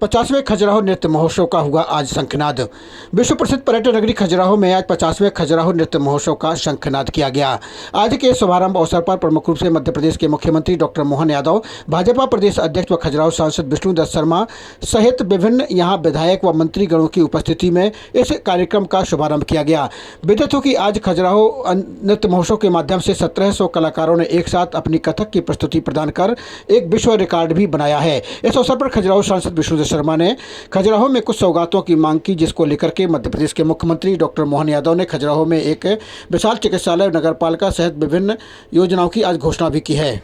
50वें खजुराहो नृत्य महोत्सव का हुआ आज शंखनाद। विश्व प्रसिद्ध पर्यटन नगरी खजुराहो में आज 50वें खजुराहो नृत्य महोत्सव का शंखनाद किया गया। आज के शुभारंभ अवसर पर प्रमुख रूप से मध्य प्रदेश के मुख्यमंत्री डॉक्टर मोहन यादव, भाजपा प्रदेश अध्यक्ष व खजुराहो सांसद विष्णुदत्त शर्मा सहित विभिन्न यहां विधायक व मंत्रीगणों की उपस्थिति में इस कार्यक्रम का शुभारंभ किया गया। विदित हो कि आज खजुराहो नृत्य महोत्सव के माध्यम से 1700 कलाकारों ने एक साथ अपनी कथक की प्रस्तुति प्रदान कर एक विश्व रिकॉर्ड भी बनाया है। इस अवसर पर खजुराहो सांसद विष्णुदत्त शर्मा ने खजुराहो में कुछ सौगातों की मांग की, जिसको लेकर के मध्य प्रदेश के मुख्यमंत्री डॉक्टर मोहन यादव ने खजुराहो में एक विशाल चिकित्सालय, नगरपालिका सहित विभिन्न योजनाओं की आज घोषणा भी की है।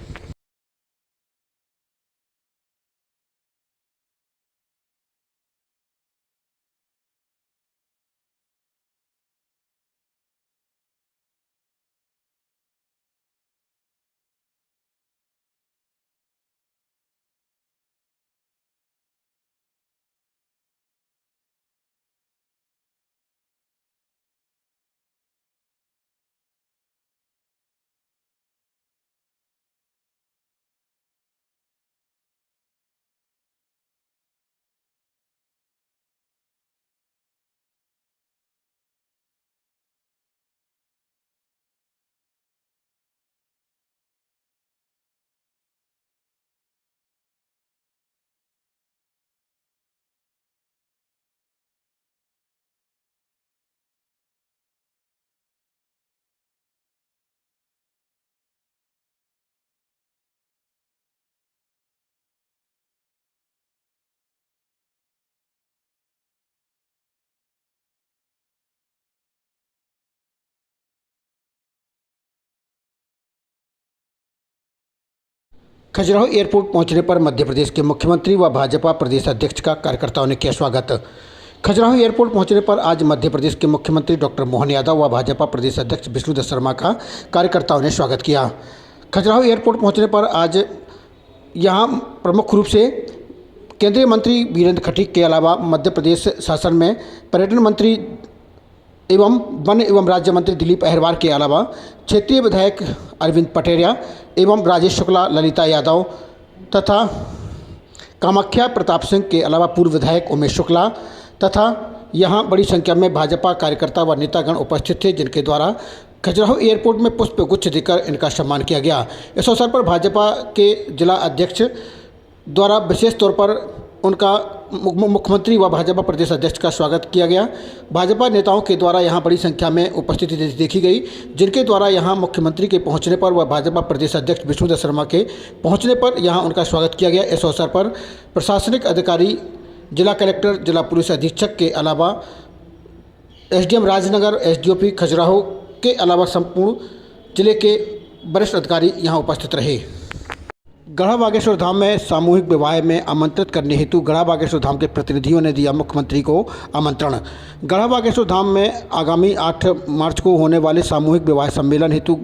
खजुराहो एयरपोर्ट पहुंचने पर मध्य प्रदेश के मुख्यमंत्री व भाजपा प्रदेश अध्यक्ष का कार्यकर्ताओं ने किया स्वागत। खजुराहो एयरपोर्ट पहुंचने पर आज मध्य प्रदेश के मुख्यमंत्री डॉक्टर मोहन यादव व भाजपा प्रदेश अध्यक्ष विष्णुदत्त शर्मा का कार्यकर्ताओं ने स्वागत किया। खजुराहो एयरपोर्ट पहुंचने पर आज यहां प्रमुख रूप से केंद्रीय मंत्री वीरेंद्र खटीक के अलावा मध्य प्रदेश शासन में पर्यटन मंत्री एवं वन एवं राज्य मंत्री दिलीप अहिरवार के अलावा क्षेत्रीय विधायक अरविंद पटेरिया एवं राजेश शुक्ला, ललिता यादव तथा कामाख्या प्रताप सिंह के अलावा पूर्व विधायक उमेश शुक्ला तथा यहां बड़ी संख्या में भाजपा कार्यकर्ता व नेतागण उपस्थित थे, जिनके द्वारा खजुराहो एयरपोर्ट में पुष्प गुच्छ देकर इनका सम्मान किया गया। इस अवसर पर भाजपा के जिला अध्यक्ष द्वारा विशेष तौर पर उनका मुख्यमंत्री व भाजपा प्रदेश अध्यक्ष का स्वागत किया गया। भाजपा नेताओं के द्वारा यहां बड़ी संख्या में उपस्थिति देखी गई, जिनके द्वारा यहां मुख्यमंत्री के पहुंचने पर व भाजपा प्रदेश अध्यक्ष विष्णुदत्त शर्मा के पहुंचने पर यहां उनका स्वागत किया गया। इस अवसर पर प्रशासनिक अधिकारी, जिला कलेक्टर, जिला पुलिस अधीक्षक के अलावा एसडीएम राजनगर, एसडीओपी खजुराहो के अलावा संपूर्ण जिले के वरिष्ठ अधिकारी यहां उपस्थित रहे। गढ़ा बागेश्वर धाम में सामूहिक विवाह में आमंत्रित करने हेतु गढ़ा बागेश्वर धाम के प्रतिनिधियों ने दिया मुख्यमंत्री को आमंत्रण। गढ़ा बागेश्वर धाम में आगामी 8 मार्च को होने वाले सामूहिक विवाह सम्मेलन हेतु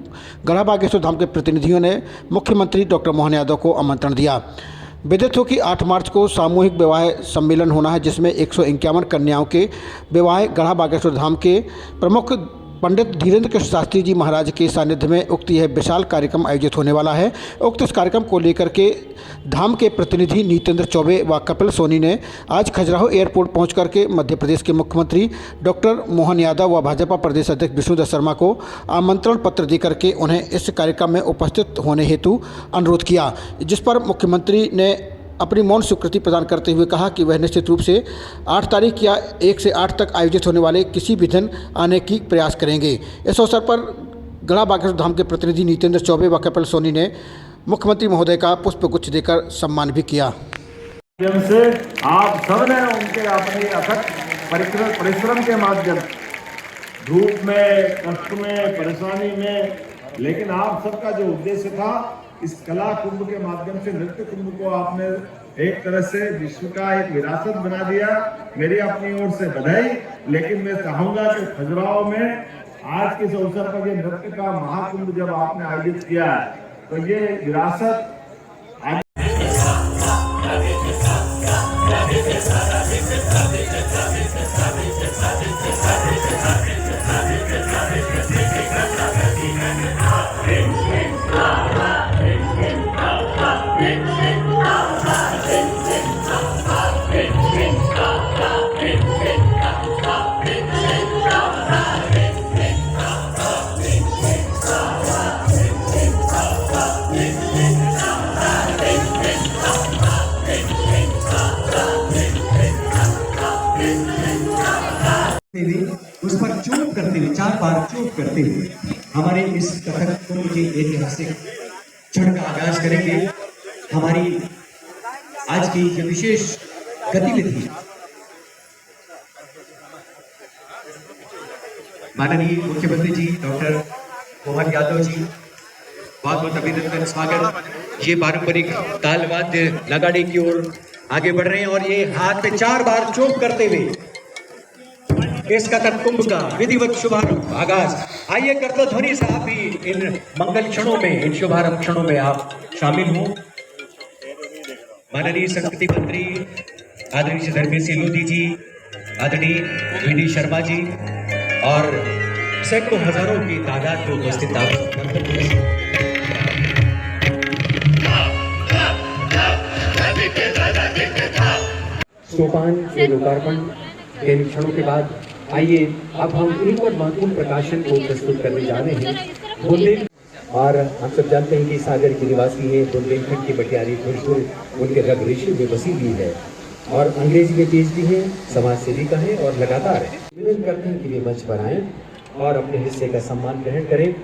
गढ़ा बागेश्वर धाम के प्रतिनिधियों ने मुख्यमंत्री डॉक्टर मोहन यादव को आमंत्रण दिया। विदित हो कि 8 मार्च को सामूहिक विवाह सम्मेलन होना है, जिसमें 151 कन्याओं के विवाह गढ़ा बागेश्वर धाम के प्रमुख पंडित धीरेन्द्र कृष्ण शास्त्री जी महाराज के सानिध्य में उक्त यह विशाल कार्यक्रम आयोजित होने वाला है। उक्त इस कार्यक्रम को लेकर के धाम के प्रतिनिधि नीतेंद्र चौबे व कपिल सोनी ने आज खजुराहो एयरपोर्ट पहुंच करके मध्य प्रदेश के मुख्यमंत्री डॉक्टर मोहन यादव व भाजपा प्रदेश अध्यक्ष विष्णुदत्त शर्मा को आमंत्रण पत्र देकर के उन्हें इस कार्यक्रम में उपस्थित होने हेतु अनुरोध किया, जिस पर मुख्यमंत्री ने अपनी मौन स्वीकृति प्रदान करते हुए कहा कि वह निश्चित रूप से 8 तारीख या 1 से 8 तक आयोजित होने वाले किसी भी दिन आने की प्रयास करेंगे। इस अवसर पर गढ़ा बागेश्वर धाम के प्रतिनिधि नीतेंद्र चौबे व कपिल सोनी ने मुख्यमंत्री महोदय का पुष्पगुच्छ देकर सम्मान भी किया। से आप सब ने उनके अपने अथक परिश्रम के माध्यम, धूप में, कष्ट में, परेशानी में, लेकिन आप सबका जो उद्देश्य था, इस कला कुंभ के माध्यम से नृत्य कुंभ को आपने एक तरह से विश्व का एक विरासत बना दिया। मेरी अपनी ओर से बधाई। लेकिन मैं चाहूंगा कि खजुराहो में आज के इस अवसर पर ये नृत्य का महाकुंभ जब आपने आयोजित किया है, तो ये विरासत Hey! हुए, उस पर चोट करते हुए, 4 बार चोट करते हुए हमारे इस कथक कुंभ के ऐतिहासिक क्षण का आगाज करेंगे। हमारी आज की जो विशेष गतिविधि माननीय मुख्यमंत्री जी डॉक्टर मोहन यादव जी, बहुत बहुत अभिनंदन, स्वागत। ये पारंपरिक ताल वाद्य नगाड़े की ओर आगे बढ़ रहे हैं और ये हाथ पे 4 बार चोट करते हुए इस कथक कुंभ का विधिवत शुभारंभ आगाज। आइए करतल ध्वनि से आप भी इन मंगल क्षणों में, इन शुभारंभ क्षणों में आप शामिल हों। माननीय संस्कृति मंत्री आदरणीय धर्मेश लोधी जी, आदरणीय वी.डी. शर्मा जी और सैकड़ों हजारों की तादाद में उपस्थित आप सोपान के लोकार्पण के क्षणों के बाद आइए अब हम एक और महत्वपूर्ण प्रकाशन को प्रस्तुत करने जा रहे हैं। बुंदेल, और हम सब जानते हैं कि सागर के निवासी हैं, बुंदेलखंड की बटियारी भोजपुर उनके रग रेशे में बसी हुई है और अंग्रेजी में PhD है, समाज सेवी का है और लगातार निवेदन करते हैं कि वे मंच बनाएं और अपने हिस्से का सम्मान ग्रहण करें।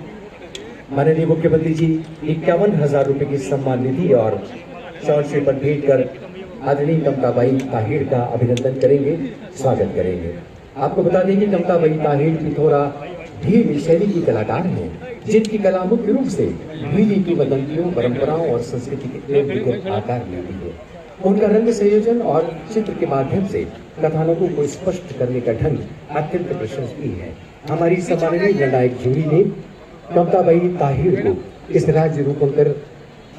माननीय मुख्यमंत्री जी 51,000 रुपए की सम्मान निधि और शॉर्ट पेपर भेंट कर आदरणीय कमताबाई ताहिर का अभिनंदन करेंगे, स्वागत करेंगे। आपको बता दें कि कमताबाई ताहिर पिथौरा भील शैली की कलाकार हैं, जिनकी कला मुख्य रूप से भीली की वदंतियों, परंपराओं और संस्कृति के विकृत आकार लेती है। उनका रंग संयोजन और चित्र के माध्यम से कथानकों को स्पष्ट करने का ढंग अत्यंत प्रशंसनीय है। हमारी सम्माननीय निर्णायक जूरी ने कमताबाई ताहिर को इस राज्य रूपंकर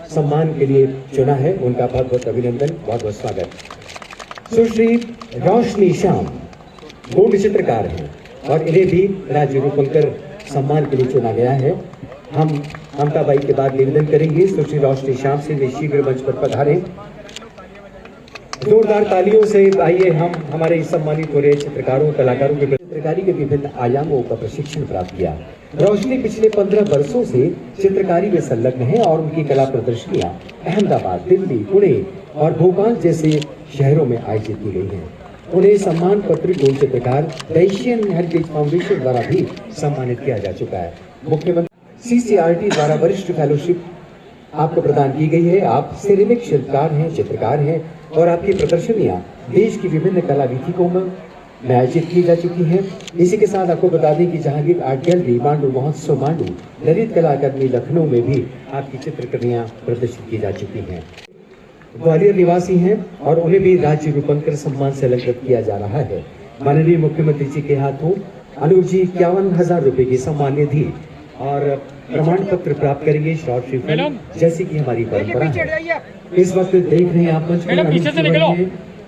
सम्मान के लिए चुना है। उनका बहुत बहुत अभिनंदन, बहुत बहुत स्वागत। सुश्री रोशनी श्याम गोंड चित्रकार हैं और इन्हें भी राज्य रूपंकर सम्मान के लिए चुना गया है। हम कमताबाई के बाद निवेदन करेंगे सुश्री रोशनी श्याम से वे शीघ्र मंच पर पधारें। जोरदार तालियों से आइए हम हमारे सम्मानित हो रहे चित्रकारों, कलाकारों के चित्रकारी के विभिन्न आयामों का प्रशिक्षण प्राप्त किया। रोशनी पिछले 15 वर्षों से चित्रकारी में संलग्न है और उनकी कला प्रदर्शनियां अहमदाबाद, दिल्ली, पुणे और भोपाल जैसे शहरों में आयोजित की गई हैं। उन्हें सम्मान पत्र गोल्ड चित्रकार द एशियन हेरिटेज फाउंडेशन द्वारा भी सम्मानित किया जा चुका है। मुख्यमंत्री CCRT द्वारा वरिष्ठ फेलोशिप आपको प्रदान की गई है। आप सिरेमिक शिल्पकार हैं, चित्रकार हैं और आपकी प्रदर्शनियां देश की विभिन्न कला वीथिकों में आयोजित की जा चुकी हैं। इसी के साथ आपको बता दें कि जहांगीर आर्ट गैलरी, मांडू महोत्सव मांडू, ललित कला अकादमी लखनऊ में भी आपकी चित्रकर्मियां प्रदर्शित की जा चुकी हैं। ग्वालियर निवासी हैं और उन्हें भी राज्य रूपंकर सम्मान से अलंकृत किया जा रहा है। माननीय मुख्यमंत्री जी के हाथों अनूप जी 51,000 रुपए की सम्मान निधि और प्रमाण पत्र प्राप्त करेंगे शॉर्ट फिल्म, जैसी कि हमारी परंपरा है। इस वक्त देख रहे हैं आप मंच पर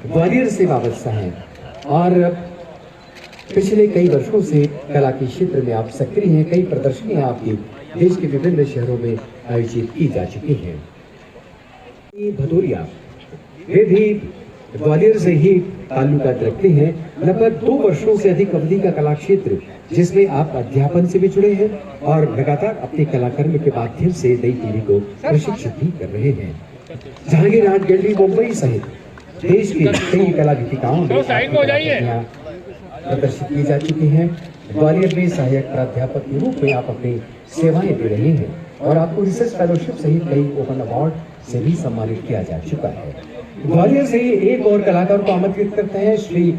ग्वालियर से वाबस्ता हैं और पिछले कई वर्षों से कला के क्षेत्र में आप सक्रिय हैं। कई प्रदर्शनियां आपकी देश के विभिन्न शहरों में आयोजित की जा चुकी हैं। भदौरिया वे भी ग्वालियर से ही ताल्लुकात रखते हैं। लगभग 2 वर्षों से अधिक अवधि का कला क्षेत्र जिसमें आप अध्यापन से भी जुड़े हैं और लगातार अपने कलाकर्म के माध्यम से नई पीढ़ी को प्रशिक्षित भी कर रहे हैं। जहांगीर आर्ट गैलरी मुंबई सहित देश की कई कला वीथिकाओं में प्रदर्शित की जा चुकी हैं। ग्वालियर में सहायक प्राध्यापक के रूप में आप अपनी सेवाएं दे रहे हैं और आपको रिसर्च फेलोशिप सहित कई ओपन अवार्ड से भी सम्मानित किया जा चुका है। ग्वालियर से एक और कलाकार को आमंत्रित करते हैं, श्री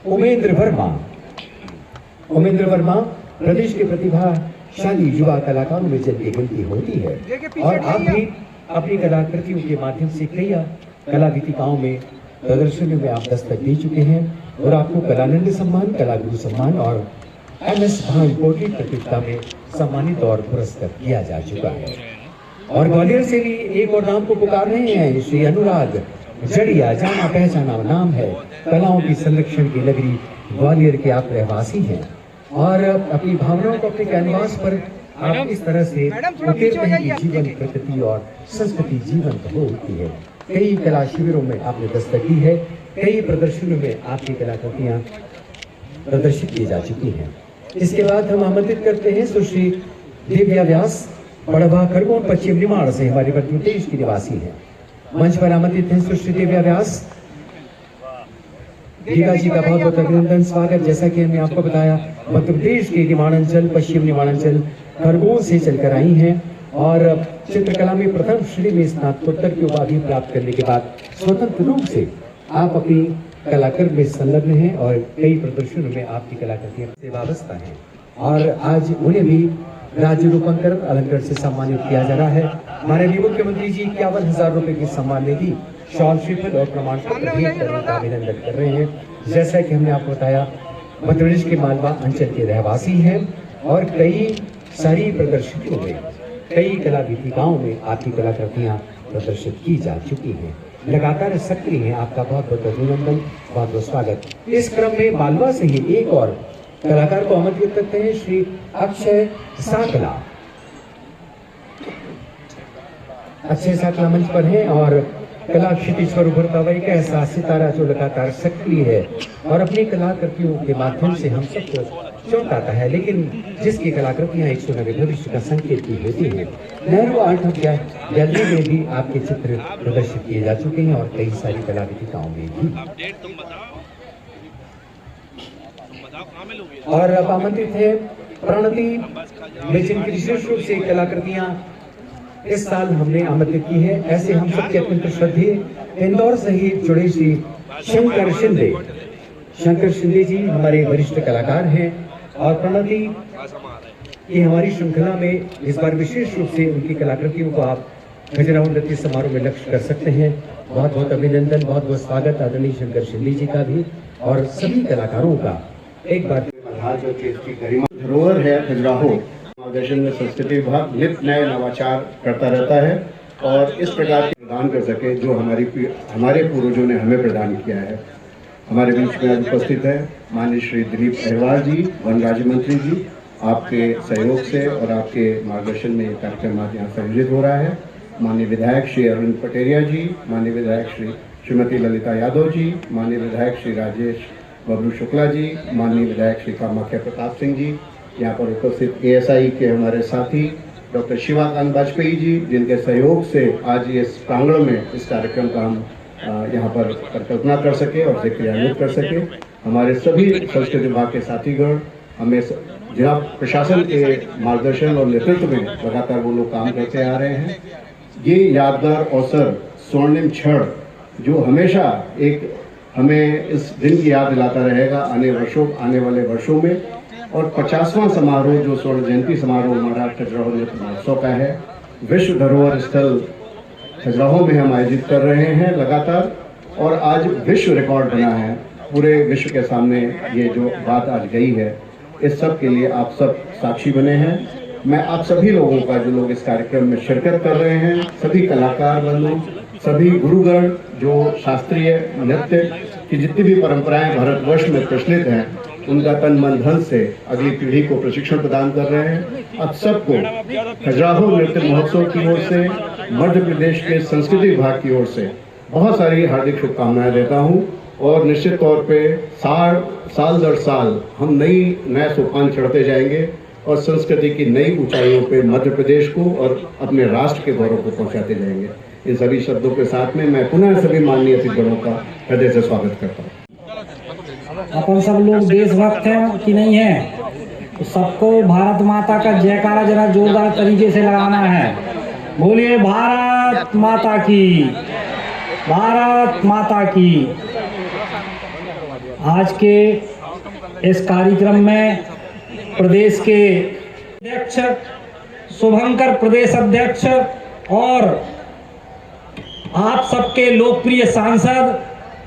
उमेंद्र वर्मा। उमेंद्र वर्मा प्रदेश के प्रतिभाशाली युवा कलाकारों में जिनकी गिनती होती है और आप भी अपनी कलाकृतियों के माध्यम से कई कला वीथिकाओं में प्रदर्शनियों में आप दस्तक दे चुके हैं और आपको कलानंद सम्मान, कलागुरु सम्मान और MS भान पोर्ट्रेट प्रतियोगिता में सम्मानित और पुरस्कृत किया जा चुका है। और ग्वालियर से भी एक और नाम को पुकार रहे हैं, श्री अनुराग जड़िया। जाना पहचाना नाम है, कलाओं की संरक्षण की नगरी ग्वालियर के आप रहवासी हैं और अपनी भावनाओं को अपने कैनवास पर आप इस तरह से उकेरते हैं कि जीवन, प्रकृति और संस्कृति जीवंत होती है। कई कला शिविरों में आपने दस्तक दी है, कई प्रदर्शनों में आपकी कलाकृतियां प्रदर्शित की जा चुकी हैं। इसके बाद हम आमंत्रित करते हैं सुश्री दिव्या व्यास, बड़वा खरगोन पश्चिम निमाड़ से हमारे मध्य प्रदेश की निवासी हैं। मंच पर आमंत्रित हैं सुश्री दिव्या व्यास। गीता जी का बहुत बहुत अभिनंदन, स्वागत। जैसा कि हमने आपको बताया, मध्य प्रदेश के निमाणांचल, पश्चिम निमाणांचल खरगोन से चलकर आई हैं और चित्रकला में प्रथम श्रेणी में स्नातकोत्तर की उपाधि प्राप्त करने के बाद स्वतंत्र रूप से आप अपनी कलाकार में संलग्न हैं और कई प्रदर्शनों में आपकी कलाकृतियां से वाबस्ता हैं और आज उन्हें भी राज्य रूपांतरण अलंकार से सम्मानित किया जा रहा है। माननीय मुख्यमंत्री जी 51,000 रुपए की सम्मान निधि, शॉल, श्रीफल और प्रमाण पत्र भेंट कर उनका अभिनंदन कर रहे हैं। जैसा कि हमने आपको बताया, मध्य प्रदेश के मालवा अंचल के रहवासी हैं और कई सारी प्रदर्शनियों में, कई कला गीतिकाओं में आपकी कलाकृतियां प्रदर्शित की जा चुकी हैं। लगातार सक्रिय हैं। आपका बहुत बहुत अभिनंदन, बहुत बहुत स्वागत। इस क्रम में मालवा से ही एक और कलाकार को आमंत्रित करते हैं, श्री अक्षय साकला। अक्षय साकला मंच पर हैं और कला क्षितिज पर उभरता हुआ एक ऐसा सितारा जो लगातार सक्रिय है और अपनी कलाकृतियों के माध्यम से हम सबको चौंकाता है, लेकिन जिसकी कलाकृतियां एक सुनहरे भविष्य का संकेत की होती है। नेहरू आर्ट गैलरी में भी आपके चित्र प्रदर्शित किए जा चुके हैं और कई सारी कला गीतिकाओं में भी। और अब आमंत्रित है प्रणति, लेकिन विशेष रूप से कलाकृतियां इस साल हमने आमंत्रित की है। ऐसे हम सबके अत्यंत श्रद्धेय इंदौर से ही जुड़े श्री शंकर शिंदे। शंकर शिंदे जी हमारे वरिष्ठ कलाकार हैं और प्रणति की हमारी श्रृंखला में इस बार विशेष रूप से उनकी कलाकृतियों को आप खजुराहो नृत्य समारोह में लक्ष्य कर सकते हैं। बहुत बहुत अभिनंदन, बहुत बहुत स्वागत आदरणीय शंकर शिंदे जी का भी और सभी कलाकारों का एक बार। जो चीज की गरिमा धरोहर है खजुराहो, मार्गदर्शन में संस्कृति विभाग नित नए नवाचार करता रहता है और इस प्रकार के प्रदान कर सके जो हमारे पूर्वजों ने हमें प्रदान किया है। हमारे बीच में आज उपस्थित है माननीय श्री दिलीप अहिरवार जी, वन राज्य मंत्री जी। आपके सहयोग से और आपके मार्गदर्शन में ये कार्यक्रम आज यहाँ से आयोजित हो रहा है। माननीय विधायक श्री अरविंद पटेरिया जी, माननीय विधायक श्रीमती ललिता यादव जी, माननीय विधायक श्री राजेश बबलू शुक्ला जी, माननीय विधायक श्री कामाख्या प्रताप सिंह जी, यहाँ पर उपस्थित ASI के हमारे साथी डॉक्टर शिवाकांत वाजपेयी जी, जिनके सहयोग से आज इस प्रांगण में इस कार्यक्रम का हम यहाँ पर परिकल्पना कर सके और क्रियान्वित कर सके। हमारे सभी संस्कृति विभाग के साथीगण, हमें जिला प्रशासन के मार्गदर्शन और नेतृत्व में लगातार वो लोग काम करते आ रहे हैं। ये यादगार अवसर, स्वर्णिम क्षण जो हमेशा एक हमें इस दिन की याद दिलाता रहेगा आने वाले वर्षों में। और 50वां समारोह जो स्वर्ण जयंती समारोह हमारा खजुराहो नृत्य महोत्सव का है, विश्व धरोहर स्थल खजुराहो में हम आयोजित कर रहे हैं लगातार, और आज विश्व रिकॉर्ड बना है। पूरे विश्व के सामने ये जो बात आज गई है, इस सब के लिए आप सब साक्षी बने हैं। मैं आप सभी लोगों का, जो लोग इस कार्यक्रम में शिरकत कर रहे हैं, सभी कलाकार बंधु, सभी गुरुगण जो शास्त्रीय नृत्य की जितनी भी परंपराएं भारतवर्ष में प्रचलित हैं, उनका तन मन धन से अगली पीढ़ी को प्रशिक्षण प्रदान कर रहे हैं। आप सबको खजुराहो नृत्य महोत्सव की ओर से, मध्य प्रदेश के संस्कृति विभाग की ओर से बहुत सारी हार्दिक शुभकामनाएं देता हूं और निश्चित तौर पे साल दर साल हम नए सोपान चढ़ते जाएंगे और संस्कृति की नई ऊंचाइयों पे मध्य प्रदेश को और अपने राष्ट्र के गौरव को पहुंचाते जाएंगे। इन सभी शब्दों के साथ में मैं पुनः सभी माननीय अतिथिगणों का हृदय से स्वागत करता हूँ। अपन सब लोग देशभक्त हैं कि नहीं है, तो सबको भारत माता का जयकारा जरा जोरदार तरीके से लगाना है। बोलिए भारत माता की, भारत माता की। आज के इस कार्यक्रम में प्रदेश के अध्यक्ष, शुभंकर प्रदेश अध्यक्ष और आप सबके लोकप्रिय सांसद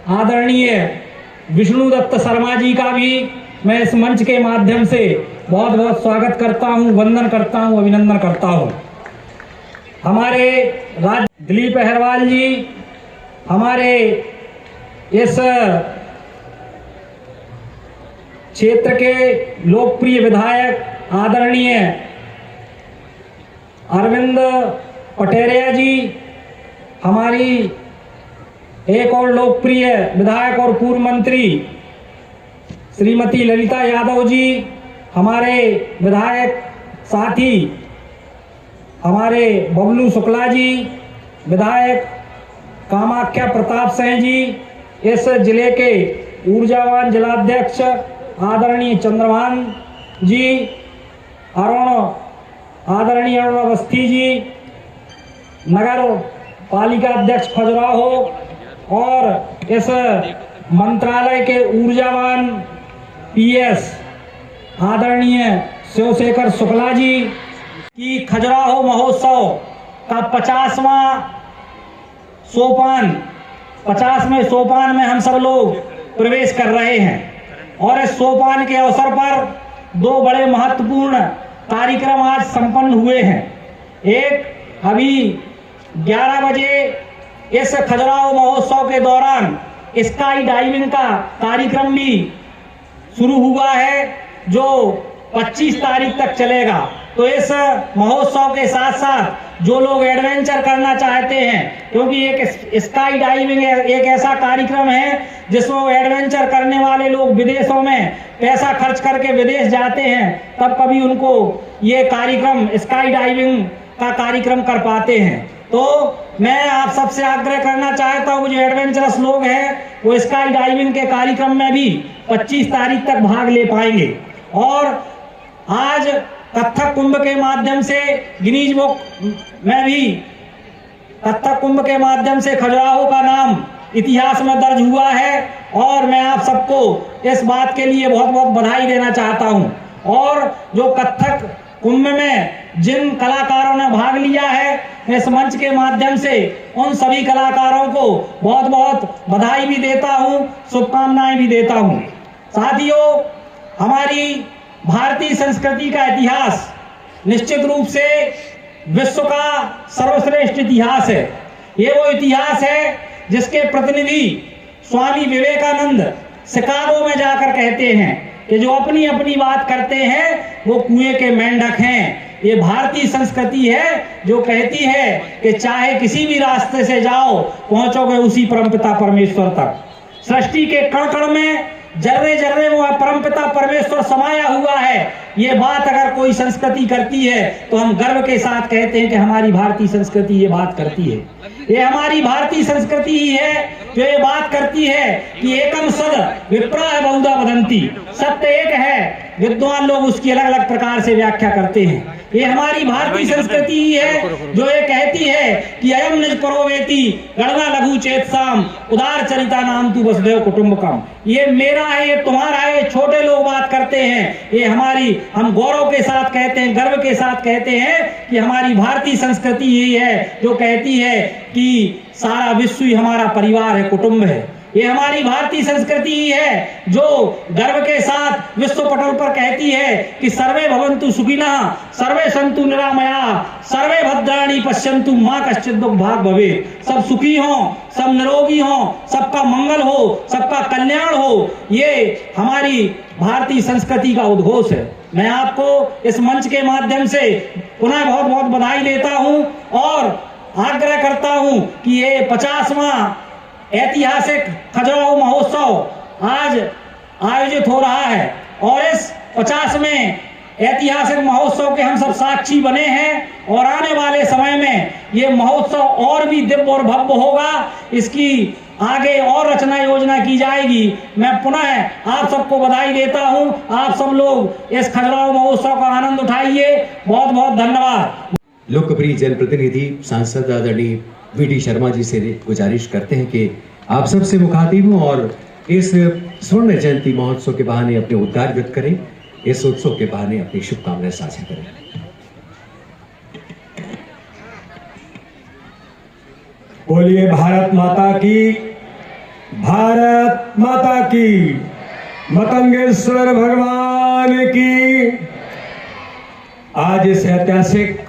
आदरणीय विष्णु दत्त शर्मा जी का भी मैं इस मंच के माध्यम से बहुत बहुत स्वागत करता हूं, वंदन करता हूं, अभिनंदन करता हूं। हमारे राज्य दिलीप अहिरवार जी, हमारे इस क्षेत्र के लोकप्रिय विधायक आदरणीय अरविंद पटेरिया जी, हमारी एक और लोकप्रिय विधायक और पूर्व मंत्री श्रीमती ललिता यादव जी, हमारे विधायक साथी हमारे बबलू शुक्ला जी, विधायक कामाख्या प्रताप सिंह जी, इस जिले के ऊर्जावान जिलाध्यक्ष आदरणीय चंद्रभान जी, आदरणीय अरुण अवस्थी जी, नगर पालिका अध्यक्ष खजुराहो और इस मंत्रालय के ऊर्जावान पीएस आदरणीय शिवशेखर शुक्ला जी की खजुराहो महोत्सव का 50वां सोपान, 50वें सोपान में हम सब लोग प्रवेश कर रहे हैं। और इस सोपान के अवसर पर दो बड़े महत्वपूर्ण कार्यक्रम आज संपन्न हुए हैं। एक अभी 11 बजे इस खजुराहो महोत्सव के दौरान स्काई डाइविंग का कार्यक्रम भी शुरू हुआ है जो 25 तारीख तक चलेगा। तो इस महोत्सव के साथ साथ जो लोग एडवेंचर करना चाहते हैं, क्योंकि एक स्काई डाइविंग एक ऐसा कार्यक्रम है जिसमें एडवेंचर करने वाले लोग विदेशों में पैसा खर्च करके विदेश जाते हैं, तब कभी उनको ये कार्यक्रम स्काई डाइविंग का कार्यक्रम कर पाते हैं। तो मैं आप सबसे आग्रह करना चाहता हूँ, जो एडवेंचरस लोग हैं वो स्काई डाइविंग के कार्यक्रम में भी 25 तारीख तक भाग ले पाएंगे। और आज कथक कुंभ के माध्यम से गिनीज बुक में भी कथक कुंभ के माध्यम से खजुराहो का नाम इतिहास में दर्ज हुआ है और मैं आप सबको इस बात के लिए बहुत बहुत बधाई देना चाहता हूं। और जो कथक कुंभ में जिन कलाकारों ने भाग लिया है, इस मंच के माध्यम से उन सभी कलाकारों को बहुत बहुत बधाई भी देता हूं, शुभकामनाएं भी देता हूं। साथियों, हमारी भारतीय संस्कृति का इतिहास निश्चित रूप से विश्व का सर्वश्रेष्ठ इतिहास है। ये वो इतिहास है जिसके प्रतिनिधि स्वामी विवेकानंद शिकागो में जाकर कहते हैं कि जो अपनी अपनी बात करते हैं वो कुएं के मेंढक हैं। ये भारतीय संस्कृति है जो कहती है कि चाहे किसी भी रास्ते से जाओ, पहुंचोगे उसी परमपिता परमेश्वर तक। सृष्टि के कण कण में जर्रे जर्रे वो परमपिता परमेश्वर समाया हुआ है। ये बात अगर कोई संस्कृति करती है तो हम गर्व के साथ कहते हैं कि हमारी भारतीय संस्कृति ये बात करती है। ये हमारी भारतीय संस्कृति ही है जो ये बात करती है कि एकम सद विप्राय बहुधा वदंती, सत्य एक है, विद्वान लोग उसकी अलग अलग प्रकार से व्याख्या करते हैं। ये हमारी भारतीय संस्कृति ही है जो ये कहती है कि अयम निज परोवेति गणना लघु चेतसाम उदार चरिता नाम तू वसुदेव कुटुंबकम। ये मेरा है, ये तुम्हारा है, ये छोटे लोग बात करते हैं। ये हमारी, हम गौरव के साथ कहते हैं, गर्व के साथ कहते हैं कि हमारी भारतीय संस्कृति यही है जो कहती है कि सारा विश्व ही हमारा परिवार है, कुटुंब है। ये हमारी भारतीय संस्कृति ही है जो गर्व के साथ विश्व पटल पर कहती है कि सर्वे भवन्तु सुखिनः, सर्वे सन्तु निरामया, सर्वे भद्राणि पश्यन्तु मां कश्चित् दुःख भाग् भवेत्। सब सुखी हों, सब निरोगी हों, सबका मंगल हो, सबका कल्याण हो। ये हमारी भारतीय संस्कृति का उद्घोष है। मैं आपको इस मंच के माध्यम से पुनः बहुत बहुत बधाई देता हूं और आग्रह करता हूं कि ये 50वां ऐतिहासिक खजुराहो महोत्सव आज आयोजित हो रहा है और इस 50वें ऐतिहासिक महोत्सव के हम सब साक्षी बने हैं और आने वाले समय में ये महोत्सव और भी दिव्य और भव्य होगा। इसकी आगे और रचना योजना की जाएगी। मैं पुनः आप सबको बधाई देता हूं। आप सब लोग इस खजुराहो महोत्सव का आनंद उठाइए। बहुत बहुत धन्यवाद। लोकप्रिय जनप्रतिनिधि सांसद आदरणीय वीडी शर्मा जी से गुजारिश करते हैं कि आप सबसे मुखातिब हों और इस स्वर्ण जयंती महोत्सव के बहाने अपने उद्गार व्यक्त करें, इस उत्सव के बहाने अपनी शुभकामनाएं साझा करें। बोलिए भारत माता की, भारत माता की, मतंगेश्वर भगवान की। आज इस ऐतिहासिक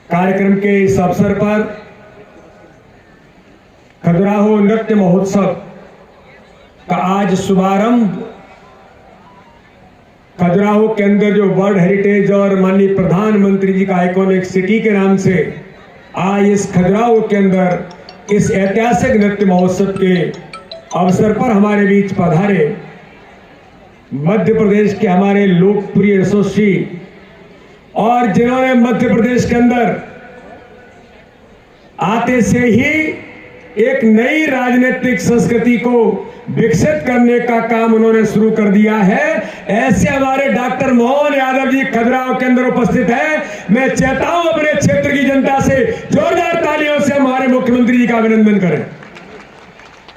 कार्यक्रम के इस अवसर पर खजुराहो नृत्य महोत्सव का आज शुभारंभ खजुराहो के अंदर जो वर्ल्ड हेरिटेज और माननीय प्रधानमंत्री जी का आइकॉनिक सिटी के नाम से आज इस खजुराहो के अंदर इस ऐतिहासिक नृत्य महोत्सव के अवसर पर हमारे बीच पधारे मध्य प्रदेश के हमारे लोकप्रिय यशस्वी और जिन्होंने मध्य प्रदेश के अंदर आते से ही एक नई राजनीतिक संस्कृति को विकसित करने का काम उन्होंने शुरू कर दिया है। ऐसे हमारे डॉक्टर मोहन यादव जी खजुराहो के अंदर उपस्थित है। मैं चाहता हूं अपने क्षेत्र की जनता से जोरदार तालियों से हमारे मुख्यमंत्री जी का अभिनंदन करें।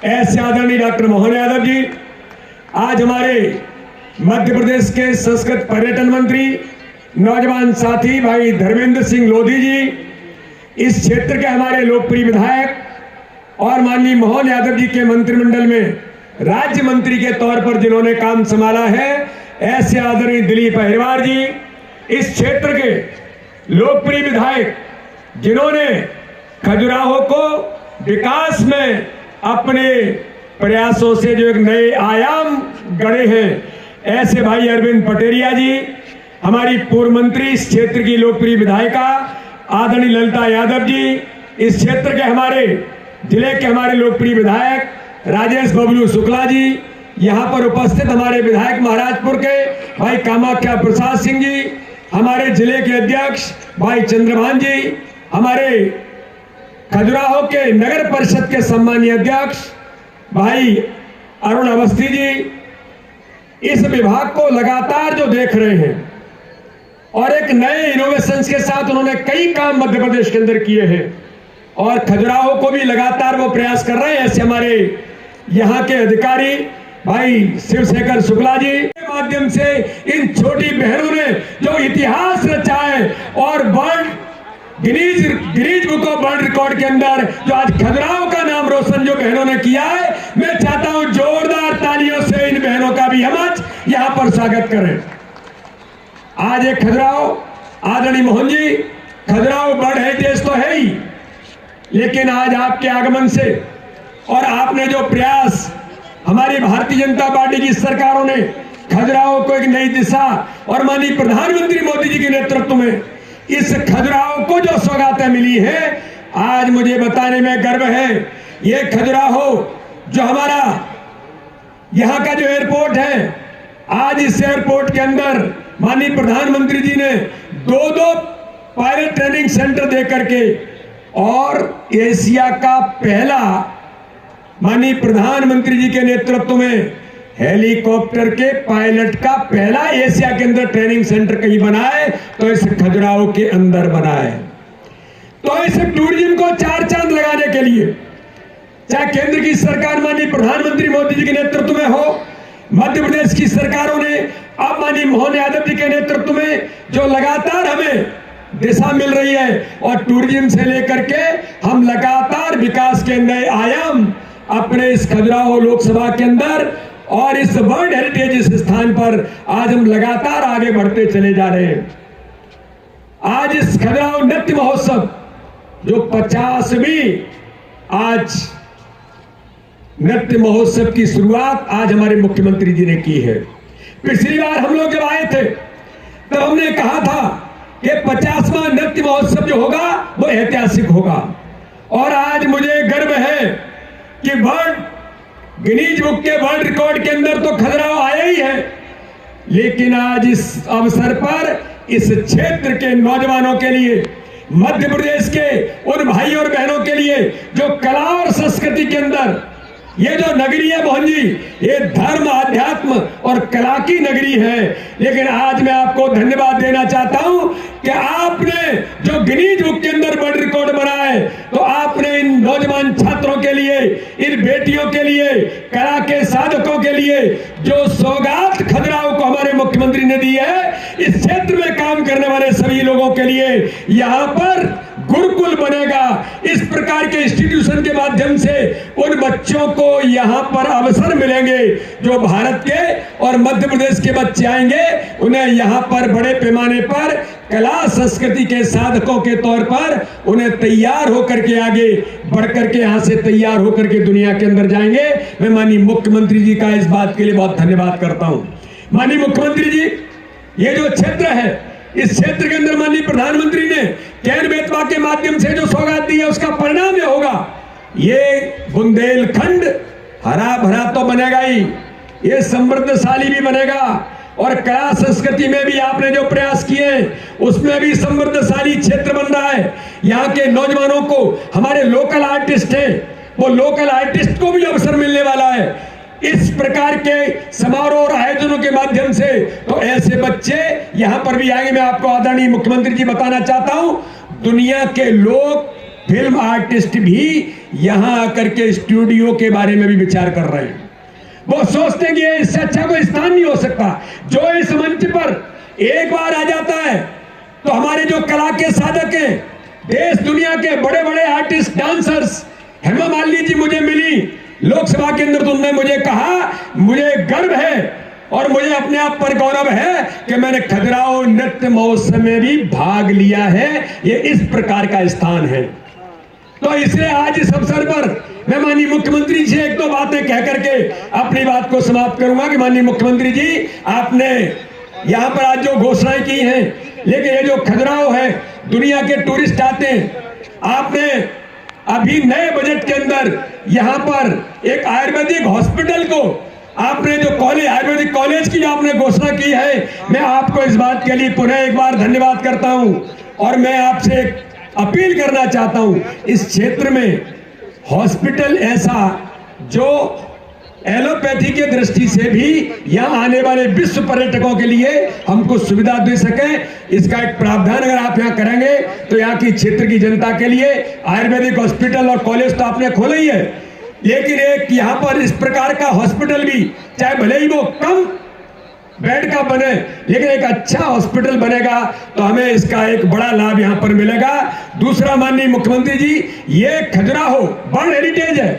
ऐसे आदरणीय डॉक्टर मोहन यादव जी आज हमारे मध्य प्रदेश के संस्कृत पर्यटन मंत्री, नौजवान साथी भाई धर्मेंद्र सिंह लोधी जी, इस क्षेत्र के हमारे लोकप्रिय विधायक और माननीय मोहन यादव जी के मंत्रिमंडल में राज्य मंत्री के तौर पर जिन्होंने काम संभाला है, ऐसे आदरणीय दिलीप अहिरवार जी, इस क्षेत्र के लोकप्रिय विधायक जिन्होंने खजुराहो को विकास में अपने प्रयासों से जो एक नए आयाम गढ़े हैं, ऐसे भाई अरविंद पटेरिया जी, हमारी पूर्व मंत्री, इस क्षेत्र की लोकप्रिय विधायिका आदरणीय ललिता यादव जी, इस क्षेत्र के हमारे जिले के हमारे लोकप्रिय विधायक राजेश बबलू शुक्ला जी, यहाँ पर उपस्थित हमारे विधायक महाराजपुर के भाई कामाख्या प्रसाद सिंह जी, हमारे जिले के अध्यक्ष भाई चंद्रभान जी, हमारे खजुराहो के नगर परिषद के सम्मानीय अध्यक्ष भाई अरुण अवस्थी जी, इस विभाग को लगातार जो देख रहे हैं और एक नए इनोवेशंस के साथ उन्होंने कई काम मध्य प्रदेश के अंदर किए हैं और खजुराहो को भी लगातार वो प्रयास कर रहे हैं। ऐसे हमारे यहाँ के अधिकारी भाई शिवशेखर शुक्ला जी के माध्यम से इन छोटी बहनों ने जो इतिहास रचा है और Guinness book of world record के अंदर जो आज खजुराहो का नाम रोशन जो बहनों ने किया है, मैं चाहता हूं जोरदार तालियों से इन बहनों का भी हम आज यहां पर स्वागत करें। आज एक खजुराहो आदरणीय मोहन जी, खजुराहो वर्ल्ड हेरिटेज तो है ही, लेकिन आज आपके आगमन से और आपने जो प्रयास हमारी भारतीय जनता पार्टी की सरकारों ने खजुराहो को एक नई दिशा और माननीय प्रधानमंत्री मोदी जी के नेतृत्व में इस खजुराहो को जो सौगातें मिली है, आज मुझे बताने में गर्व है। ये खजुराहो जो हमारा यहाँ का जो एयरपोर्ट है, आज इस एयरपोर्ट के अंदर माननीय प्रधानमंत्री जी ने दो पायलट ट्रेनिंग सेंटर दे करके और एशिया का पहला माननीय प्रधानमंत्री जी के नेतृत्व में हेलीकॉप्टर के पायलट का पहला एशिया के अंदर ट्रेनिंग सेंटर कहीं बना है तो इस खजुराहो के अंदर बना है। तो इस टूरिज्म को चार चांद लगाने के लिए चाहे केंद्र की सरकार माननीय प्रधानमंत्री मोदी जी के नेतृत्व में हो, मध्य प्रदेश की सरकारों ने अब माननीय मोहन यादव जी के नेतृत्व में जो लगातार हमें दिशा मिल रही है और टूरिज्म से लेकर के हम लगातार विकास के नए आयाम अपने इस खजुराहो लोकसभा के अंदर और इस वर्ल्ड हेरिटेज इस स्थान पर आज हम लगातार आगे बढ़ते चले जा रहे हैं। आज इस खजुराहो नृत्य महोत्सव जो 50वीं आज नृत्य महोत्सव की शुरुआत आज हमारे मुख्यमंत्री जी ने की है। पिछली बार हम लोग जब आए थे तब हमने कहा था कि 50वां नृत्य महोत्सव जो होगा वो ऐतिहासिक होगा और आज मुझे गर्व है कि गिनीज बुक के वर्ल्ड रिकॉर्ड के अंदर तो खजुराहो आया ही है, लेकिन आज इस अवसर पर इस क्षेत्र के नौजवानों के लिए, मध्य प्रदेश के उन भाई और बहनों के लिए जो कला और संस्कृति के अंदर ये जो नगरी है मोहन जी, ये धर्म, आध्यात्म और कला की नगरी है। लेकिन आज मैं आपको धन्यवाद देना चाहता हूं कि आपने जो गिनीज बुक के अंदर वर्ल्ड रिकॉर्ड बनाया है, तो आपने इन नौजवान छात्रों के लिए, इन बेटियों के लिए, कला के साधकों के लिए जो सौगात खजुराहो को हमारे मुख्यमंत्री ने दी है, इस क्षेत्र में काम करने वाले सभी लोगों के लिए यहाँ पर गुरुकुल बनेगा। इस प्रकार के इंस्टीट्यूशन के माध्यम से उन बच्चों को यहाँ पर अवसर मिलेंगे जो भारत के और मध्य प्रदेश के बच्चे आएंगे, उन्हें यहाँ पर बड़े पैमाने पर कला संस्कृति के साधकों के तौर पर उन्हें तैयार होकर के आगे बढ़कर के यहाँ से तैयार होकर के दुनिया के अंदर जाएंगे। मैं माननीय मुख्यमंत्री जी का इस बात के लिए बहुत धन्यवाद करता हूँ। माननीय मुख्यमंत्री जी, ये जो क्षेत्र है, इस क्षेत्र के अंदर माननीय प्रधानमंत्री ने कैन बेतवा के माध्यम से जो सौगात दी है, उसका परिणाम ये होगा, ये बुंदेलखंड हरा भरा तो बनेगा ही, ये समृद्धशाली भी बनेगा और कला संस्कृति में भी आपने जो प्रयास किए उसमें भी समृद्धशाली क्षेत्र बन रहा है। यहाँ के नौजवानों को, हमारे लोकल आर्टिस्ट हैं, वो लोकल आर्टिस्ट को भी अवसर मिलने वाला है इस प्रकार के समारोह और आयोजनों के माध्यम से। तो ऐसे बच्चे यहाँ पर भी आएंगे। मैं आपको आदरणीय मुख्यमंत्री जी बताना चाहता हूँ, दुनिया के लोग, फिल्म आर्टिस्ट भी यहाँ आकर के स्टूडियो के बारे में भी विचार कर रहे हैं। वो सोचते हैं कि इससे अच्छा कोई स्थान नहीं हो सकता। जो इस मंच पर एक बार आ जाता है तो हमारे जो कला के साधक हैं, देश दुनिया के बड़े बड़े आर्टिस्ट, डांसर्स, हेमा मालिनी जी मुझे मिली लोकसभा के अंदर, तो उन्होंने मुझे कहा मुझे गर्व है और मुझे अपने आप पर गौरव है कि मैंने खजुराहो नृत्य महोत्सव में भी भाग लिया है। ये इस प्रकार का स्थान है। तो इसलिए आज इस अवसर पर मैं माननीय मुख्यमंत्री जी से एक दो बातें कह करके अपनी बात को समाप्त करूंगा कि माननीय मुख्यमंत्री जी, आपने यहाँ पर आज जो घोषणाएं की हैं, लेकिन ये जो खजुराहो है, दुनिया के टूरिस्ट आते हैं। आपने अभी नए बजट के अंदर यहाँ पर एक आयुर्वेदिक हॉस्पिटल को, आपने जो कॉलेज, आयुर्वेदिक कॉलेज की आपने घोषणा की है, मैं आपको इस बात के लिए पुनः एक बार धन्यवाद करता हूं। और मैं आपसे एक अपील करना चाहता हूं, इस क्षेत्र में हॉस्पिटल ऐसा जो एलोपैथी के दृष्टि से भी यहाँ आने वाले विश्व पर्यटकों के लिए हमको सुविधा दे सके, इसका एक प्रावधान अगर आप यहाँ करेंगे तो यहाँ की क्षेत्र की जनता के लिए आयुर्वेदिक हॉस्पिटल और कॉलेज तो आपने खोला ही है, लेकिन एक यहाँ पर इस प्रकार का हॉस्पिटल भी, चाहे भले ही वो कम बेड का बने, लेकिन एक अच्छा हॉस्पिटल बनेगा तो हमें इसका एक बड़ा लाभ यहाँ पर मिलेगा। दूसरा, माननीय मुख्यमंत्री जी, ये खजुराहो वर्ल्ड हेरिटेज है,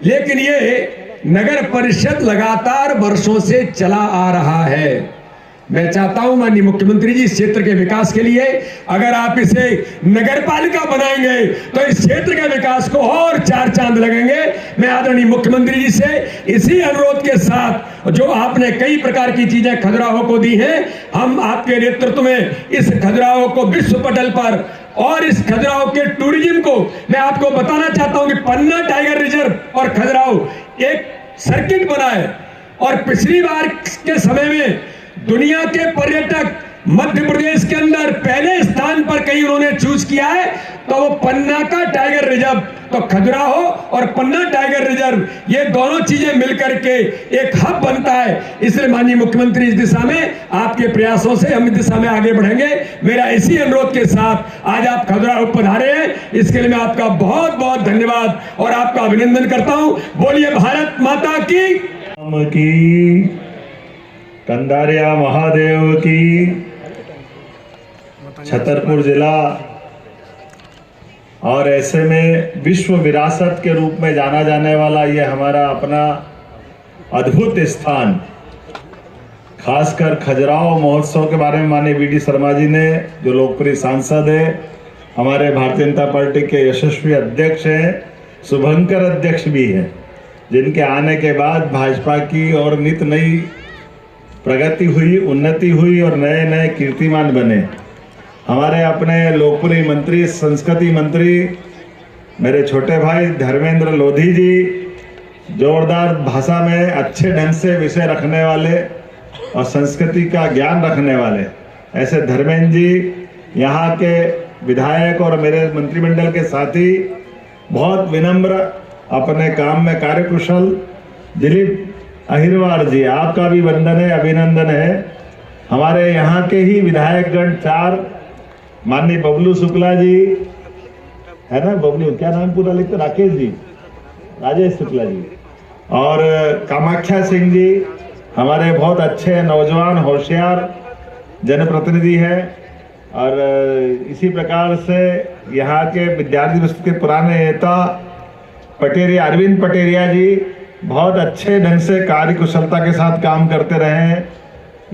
लेकिन ये नगर परिषद लगातार वर्षों से चला आ रहा है। मैं चाहता हूं माननीय मुख्यमंत्री जी, इस क्षेत्र के विकास के लिए अगर आप इसे नगर पालिका बनाएंगे तो इस क्षेत्र के विकास को और चार चांद लगेंगे। मैं आदरणीय मुख्यमंत्री जी से इसी अनुरोध के साथ, जो आपने कई प्रकार की चीजें खजुराहो को दी हैं, हम आपके नेतृत्व में इस खजुराहो को विश्व पटल पर और इस खजुराहो के टूरिज्म को, मैं आपको बताना चाहता हूं कि पन्ना टाइगर रिजर्व और खजुराहो एक सर्किट बना है। और पिछली बार के समय में दुनिया के पर्यटक मध्य प्रदेश के अंदर पहले स्थान पर कहीं उन्होंने चूज किया है तो वो पन्ना का टाइगर रिजर्व, तो खजुराहो और पन्ना टाइगर रिजर्व, ये दोनों चीजें मिलकर के एक हब बनता है। इसलिए माननीय मुख्यमंत्री, इस दिशा में आपके प्रयासों से हम इस दिशा में आगे बढ़ेंगे। मेरा इसी अनुरोध के साथ आज आप खजुराहो पधारे हैं, इसके लिए मैं आपका बहुत बहुत धन्यवाद और आपका अभिनंदन करता हूं। बोलिए भारत माता की, कंदारिया महादेव की। छतरपुर जिला और ऐसे में विश्व विरासत के रूप में जाना जाने वाला ये हमारा अपना अद्भुत स्थान, खासकर खजुराहो महोत्सव के बारे में माननीय वी.डी. शर्मा जी ने, जो लोकप्रिय सांसद है, हमारे भारतीय जनता पार्टी के यशस्वी अध्यक्ष हैं, शुभंकर अध्यक्ष भी हैं, जिनके आने के बाद भाजपा की और नित नई प्रगति हुई, उन्नति हुई और नए नए कीर्तिमान बने। हमारे अपने लोकप्रिय मंत्री, संस्कृति मंत्री, मेरे छोटे भाई धर्मेंद्र लोधी जी, जोरदार भाषा में अच्छे ढंग से विषय रखने वाले और संस्कृति का ज्ञान रखने वाले, ऐसे धर्मेंद्र जी, यहाँ के विधायक और मेरे मंत्रिमंडल के साथी, बहुत विनम्र, अपने काम में कार्यकुशल दिलीप अहिरवार जी, आपका भी वंदन है, अभिनंदन है। हमारे यहाँ के ही विधायकगण 4, माननीय बबलू शुक्ला जी, है ना, बबलू क्या नाम पूरा लिखते, राकेश जी, राजेश शुक्ला जी, और कामाख्या सिंह जी, हमारे बहुत अच्छे नौजवान होशियार जनप्रतिनिधि हैं। और इसी प्रकार से यहाँ के विद्यार्थी परिषद के पुराने नेता पटेरिया, अरविंद पटेरिया जी, बहुत अच्छे ढंग से कार्य कुशलता के साथ काम करते रहे हैं।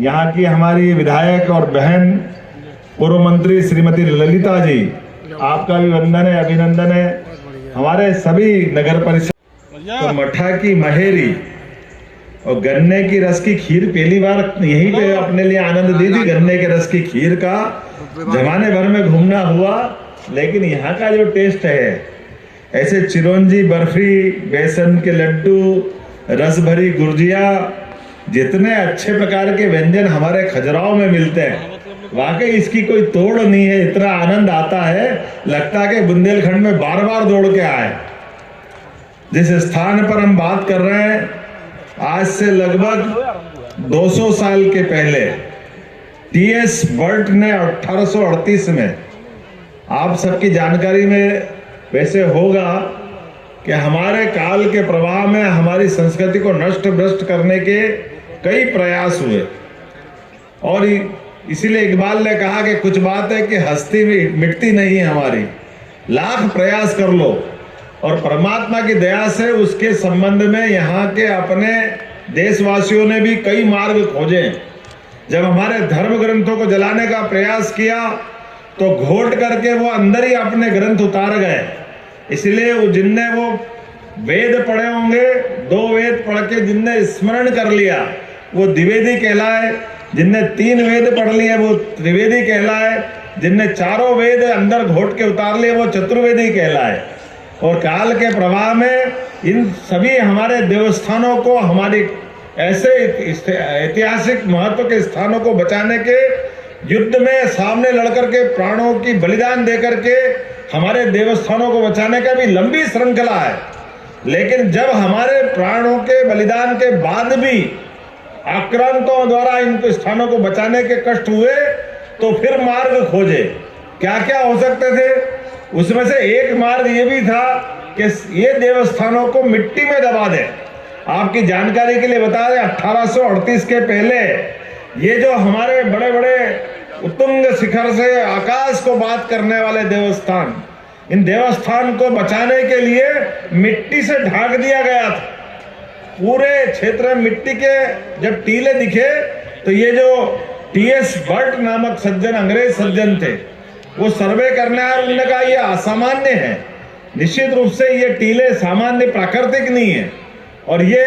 यहाँ की हमारी विधायक और बहन पूर्व मंत्री श्रीमती ललिता जी, आपका भी वंदन है, अभिनंदन है। हमारे सभी नगर परिषद, तो मठा की महेरी और गन्ने की रस की खीर पहली बार यहीं पे अपने लिए आनंद ली थी। गन्ने के रस की खीर का जमाने भर में घूमना हुआ, लेकिन यहाँ का जो टेस्ट है, ऐसे चिरौंजी बर्फी, बेसन के लड्डू, रस भरी गुर्जिया जितने अच्छे प्रकार के व्यंजन हमारे खजुराहो में मिलते हैं, वाकई इसकी कोई तोड़ नहीं है। इतना आनंद आता है, लगता है कि बुंदेलखंड में बार बार दौड़ के आए। जिस स्थान पर हम बात कर रहे हैं, आज से लगभग 200 साल के पहले टी.एस. बर्ट ने 1838 में, आप सबकी जानकारी में वैसे होगा कि हमारे काल के प्रवाह में हमारी संस्कृति को नष्ट भ्रष्ट करने के कई प्रयास हुए, और इसीलिए इकबाल ने कहा कि कुछ बात है कि हस्ती में मिटती नहीं है हमारी, लाख प्रयास कर लो। और परमात्मा की दया से उसके संबंध में यहाँ के अपने देशवासियों ने भी कई मार्ग खोजे। जब हमारे धर्म ग्रंथों को जलाने का प्रयास किया तो घोट करके वो अंदर ही अपने ग्रंथ उतार गए। इसलिए जिनने वो वेद पढ़े होंगे, 2 वेद पढ़ के जिनने स्मरण कर लिया वो द्विवेदी कहलाए, जिनने 3 वेद पढ़ लिए वो त्रिवेदी कहलाए, जिनने 4 वेद अंदर घोट के उतार लिए वो चतुर्वेदी कहलाए। और काल के प्रवाह में इन सभी हमारे देवस्थानों को, हमारी ऐसे ऐतिहासिक महत्व के स्थानों को बचाने के युद्ध में सामने लड़कर के प्राणों की बलिदान देकर के हमारे देवस्थानों को बचाने का भी लंबी श्रृंखला है। लेकिन जब हमारे प्राणों के बलिदान के बाद भी आक्रांतों द्वारा इन स्थानों को बचाने के कष्ट हुए तो फिर मार्ग खोजे। क्या क्या हो सकते थे? उसमें से एक मार्ग ये भी था कि ये देवस्थानों को मिट्टी में दबा दें। आपकी जानकारी के लिए बता दें, 1838 के पहले ये जो हमारे बड़े बड़े उत्तुंग शिखर से आकाश को बात करने वाले देवस्थान, इन देवस्थान को बचाने के लिए मिट्टी से ढाक दिया गया था। पूरे क्षेत्र में मिट्टी के जब टीले दिखे तो ये जो टी.एस. बर्ट नामक सज्जन, अंग्रेज सज्जन थे, वो सर्वे करने आए। उन्होंने कहा ये असामान्य है, निश्चित रूप से ये टीले सामान्य प्राकृतिक नहीं है। और ये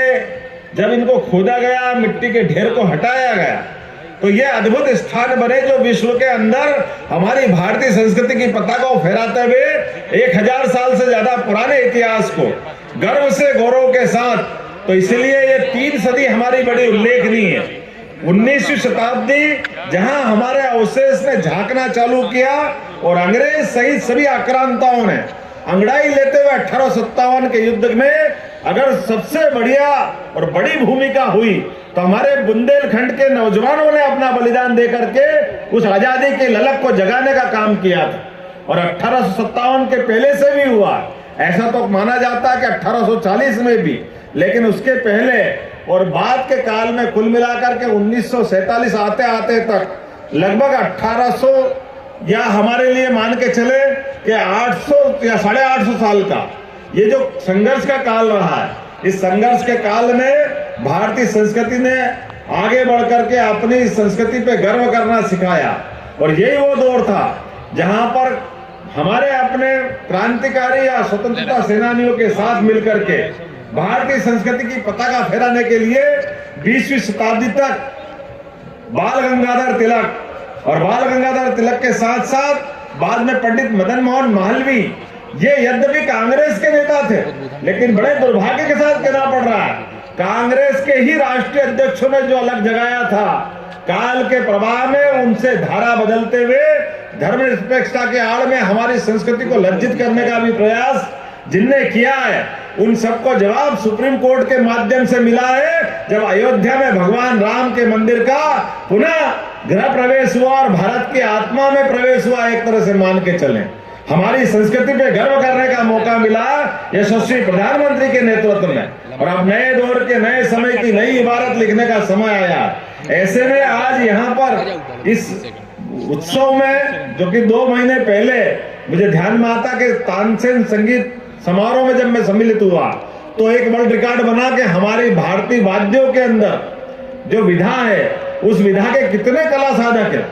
जब इनको खोदा गया, मिट्टी के ढेर को हटाया गया, तो ये अद्भुत स्थान बने जो विश्व के अंदर हमारी भारतीय संस्कृति की पताका को फहराते हुए 1000 साल से ज्यादा पुराने इतिहास को गर्व से गौरव के साथ, तो इसलिए ये 3 सदी हमारी बड़ी उल्लेखनीय है। 19वीं शताब्दी जहां हमारे अवशेष ने झांकना चालू किया और अंग्रेज सहित सभी आक्रांताओं ने अंगड़ाई लेते हुए 1857 के युद्ध में अगर सबसे बढ़िया और बड़ी भूमिका हुई तो हमारे बुंदेलखंड के नौजवानों ने अपना बलिदान देकर के उस आजादी की ललक को जगाने का काम किया था। और 1857 के पहले से भी हुआ, ऐसा तो माना जाता है कि 1840 में भी, लेकिन उसके पहले और बाद के काल में कुल मिलाकर के 1947 आते आते तक लगभग 1800 या हमारे लिए मान के चले कि 800 या 850 साल का ये जो संघर्ष का काल रहा है, इस संघर्ष के काल में भारतीय संस्कृति ने आगे बढ़ करके अपनी संस्कृति पे गर्व करना सिखाया। और यही वो दौर था जहां पर हमारे अपने क्रांतिकारी या स्वतंत्रता सेनानियों के साथ मिलकर के भारतीय संस्कृति की पताका फहराने के लिए 20वीं शताब्दी तक बाल गंगाधर तिलक और बाल गंगाधर तिलक के साथ साथ बाद में पंडित मदन मोहन मालवीय, ये यद्यपि कांग्रेस के नेता थे, लेकिन बड़े दुर्भाग्य के साथ कहना पड़ रहा है, कांग्रेस के ही राष्ट्रीय अध्यक्षों ने जो अलग जगाया था, काल के प्रवाह में उनसे धारा बदलते हुए धर्मनिरपेक्षता के आड़ में हमारी संस्कृति को लज्जित करने का भी प्रयास जिनने किया है, उन सबको जवाब सुप्रीम कोर्ट के माध्यम से मिला है। जब अयोध्या में भगवान राम के मंदिर का पुनः गृह प्रवेश हुआ और भारत की आत्मा में प्रवेश हुआ, एक तरह से मान के चलें, हमारी संस्कृति पे गर्व करने का मौका मिला यशस्वी प्रधानमंत्री के नेतृत्व में। और अब नए दौर के नए समय की नई इबारत लिखने का समय आया। ऐसे में आज यहाँ पर इस उत्सव में, जो कि 2 महीने पहले मुझे ध्यान में आता कि तानसेन संगीत समारोह में जब मैं सम्मिलित हुआ तो एक वर्ल्ड रिकॉर्ड बना के हमारी भारतीय वाद्यों के अंदर जो विधा है, उस विधा के कितने कला साधक है,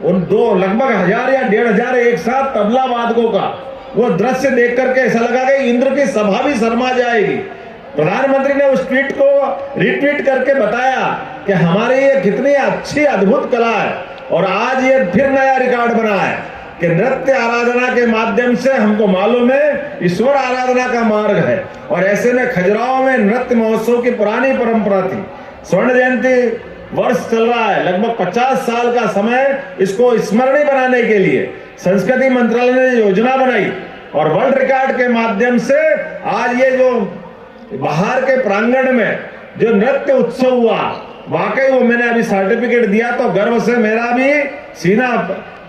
उन लगभग 1000 या 1500 एक साथ तबला वादकों का वो दृश्य देख करके ऐसा लगा कि इंद्र की सभा भी शर्मा जाएगी। प्रधानमंत्री ने उस ट्वीट को रिट्वीट करके बताया कि हमारी ये कितनी अच्छी अद्भुत कला है। और आज ये फिर नया रिकॉर्ड बना है कि नृत्य आराधना के माध्यम से हमको मालूम है ईश्वर आराधना का मार्ग है। और ऐसे में खजुराहो में नृत्य महोत्सव की पुरानी परंपरा थी, स्वर्ण जयंती वर्ष चल रहा है, लगभग 50 साल का समय इसको स्मरणीय बनाने के लिए संस्कृति मंत्रालय ने योजना बनाई और वर्ल्ड रिकॉर्ड के माध्यम से आज ये जो बाहर के प्रांगण में जो नृत्य उत्सव हुआ, वाकई वो मैंने अभी सर्टिफिकेट दिया तो गर्व से मेरा भी सीना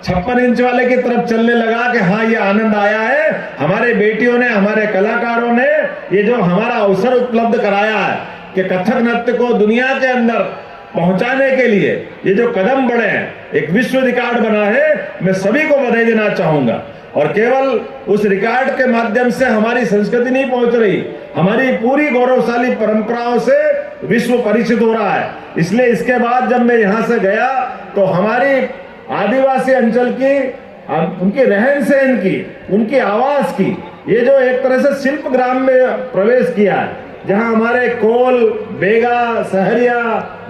56 इंच वाले की तरफ चलने लगा कि हाँ, ये आनंद आया है। हमारे बेटियों ने, हमारे कलाकारों ने ये जो हमारा अवसर उपलब्ध कराया है कि कथक नृत्य को दुनिया के अंदर पहुंचाने के लिए ये जो कदम बढ़े हैं, एक विश्व रिकॉर्ड बना है, मैं सभी को बधाई देना चाहूंगा। और केवल उस रिकॉर्ड के माध्यम से हमारी संस्कृति नहीं पहुंच रही, हमारी पूरी गौरवशाली परंपराओं से विश्व परिचित हो रहा है। इसलिए इसके बाद जब मैं यहां से गया तो हमारी आदिवासी अंचल की, उनकी रहन सहन की, उनकी आवाज की, ये जो एक तरह से शिल्प ग्राम में प्रवेश किया है, जहां हमारे कोल, बेगा, सहरिया,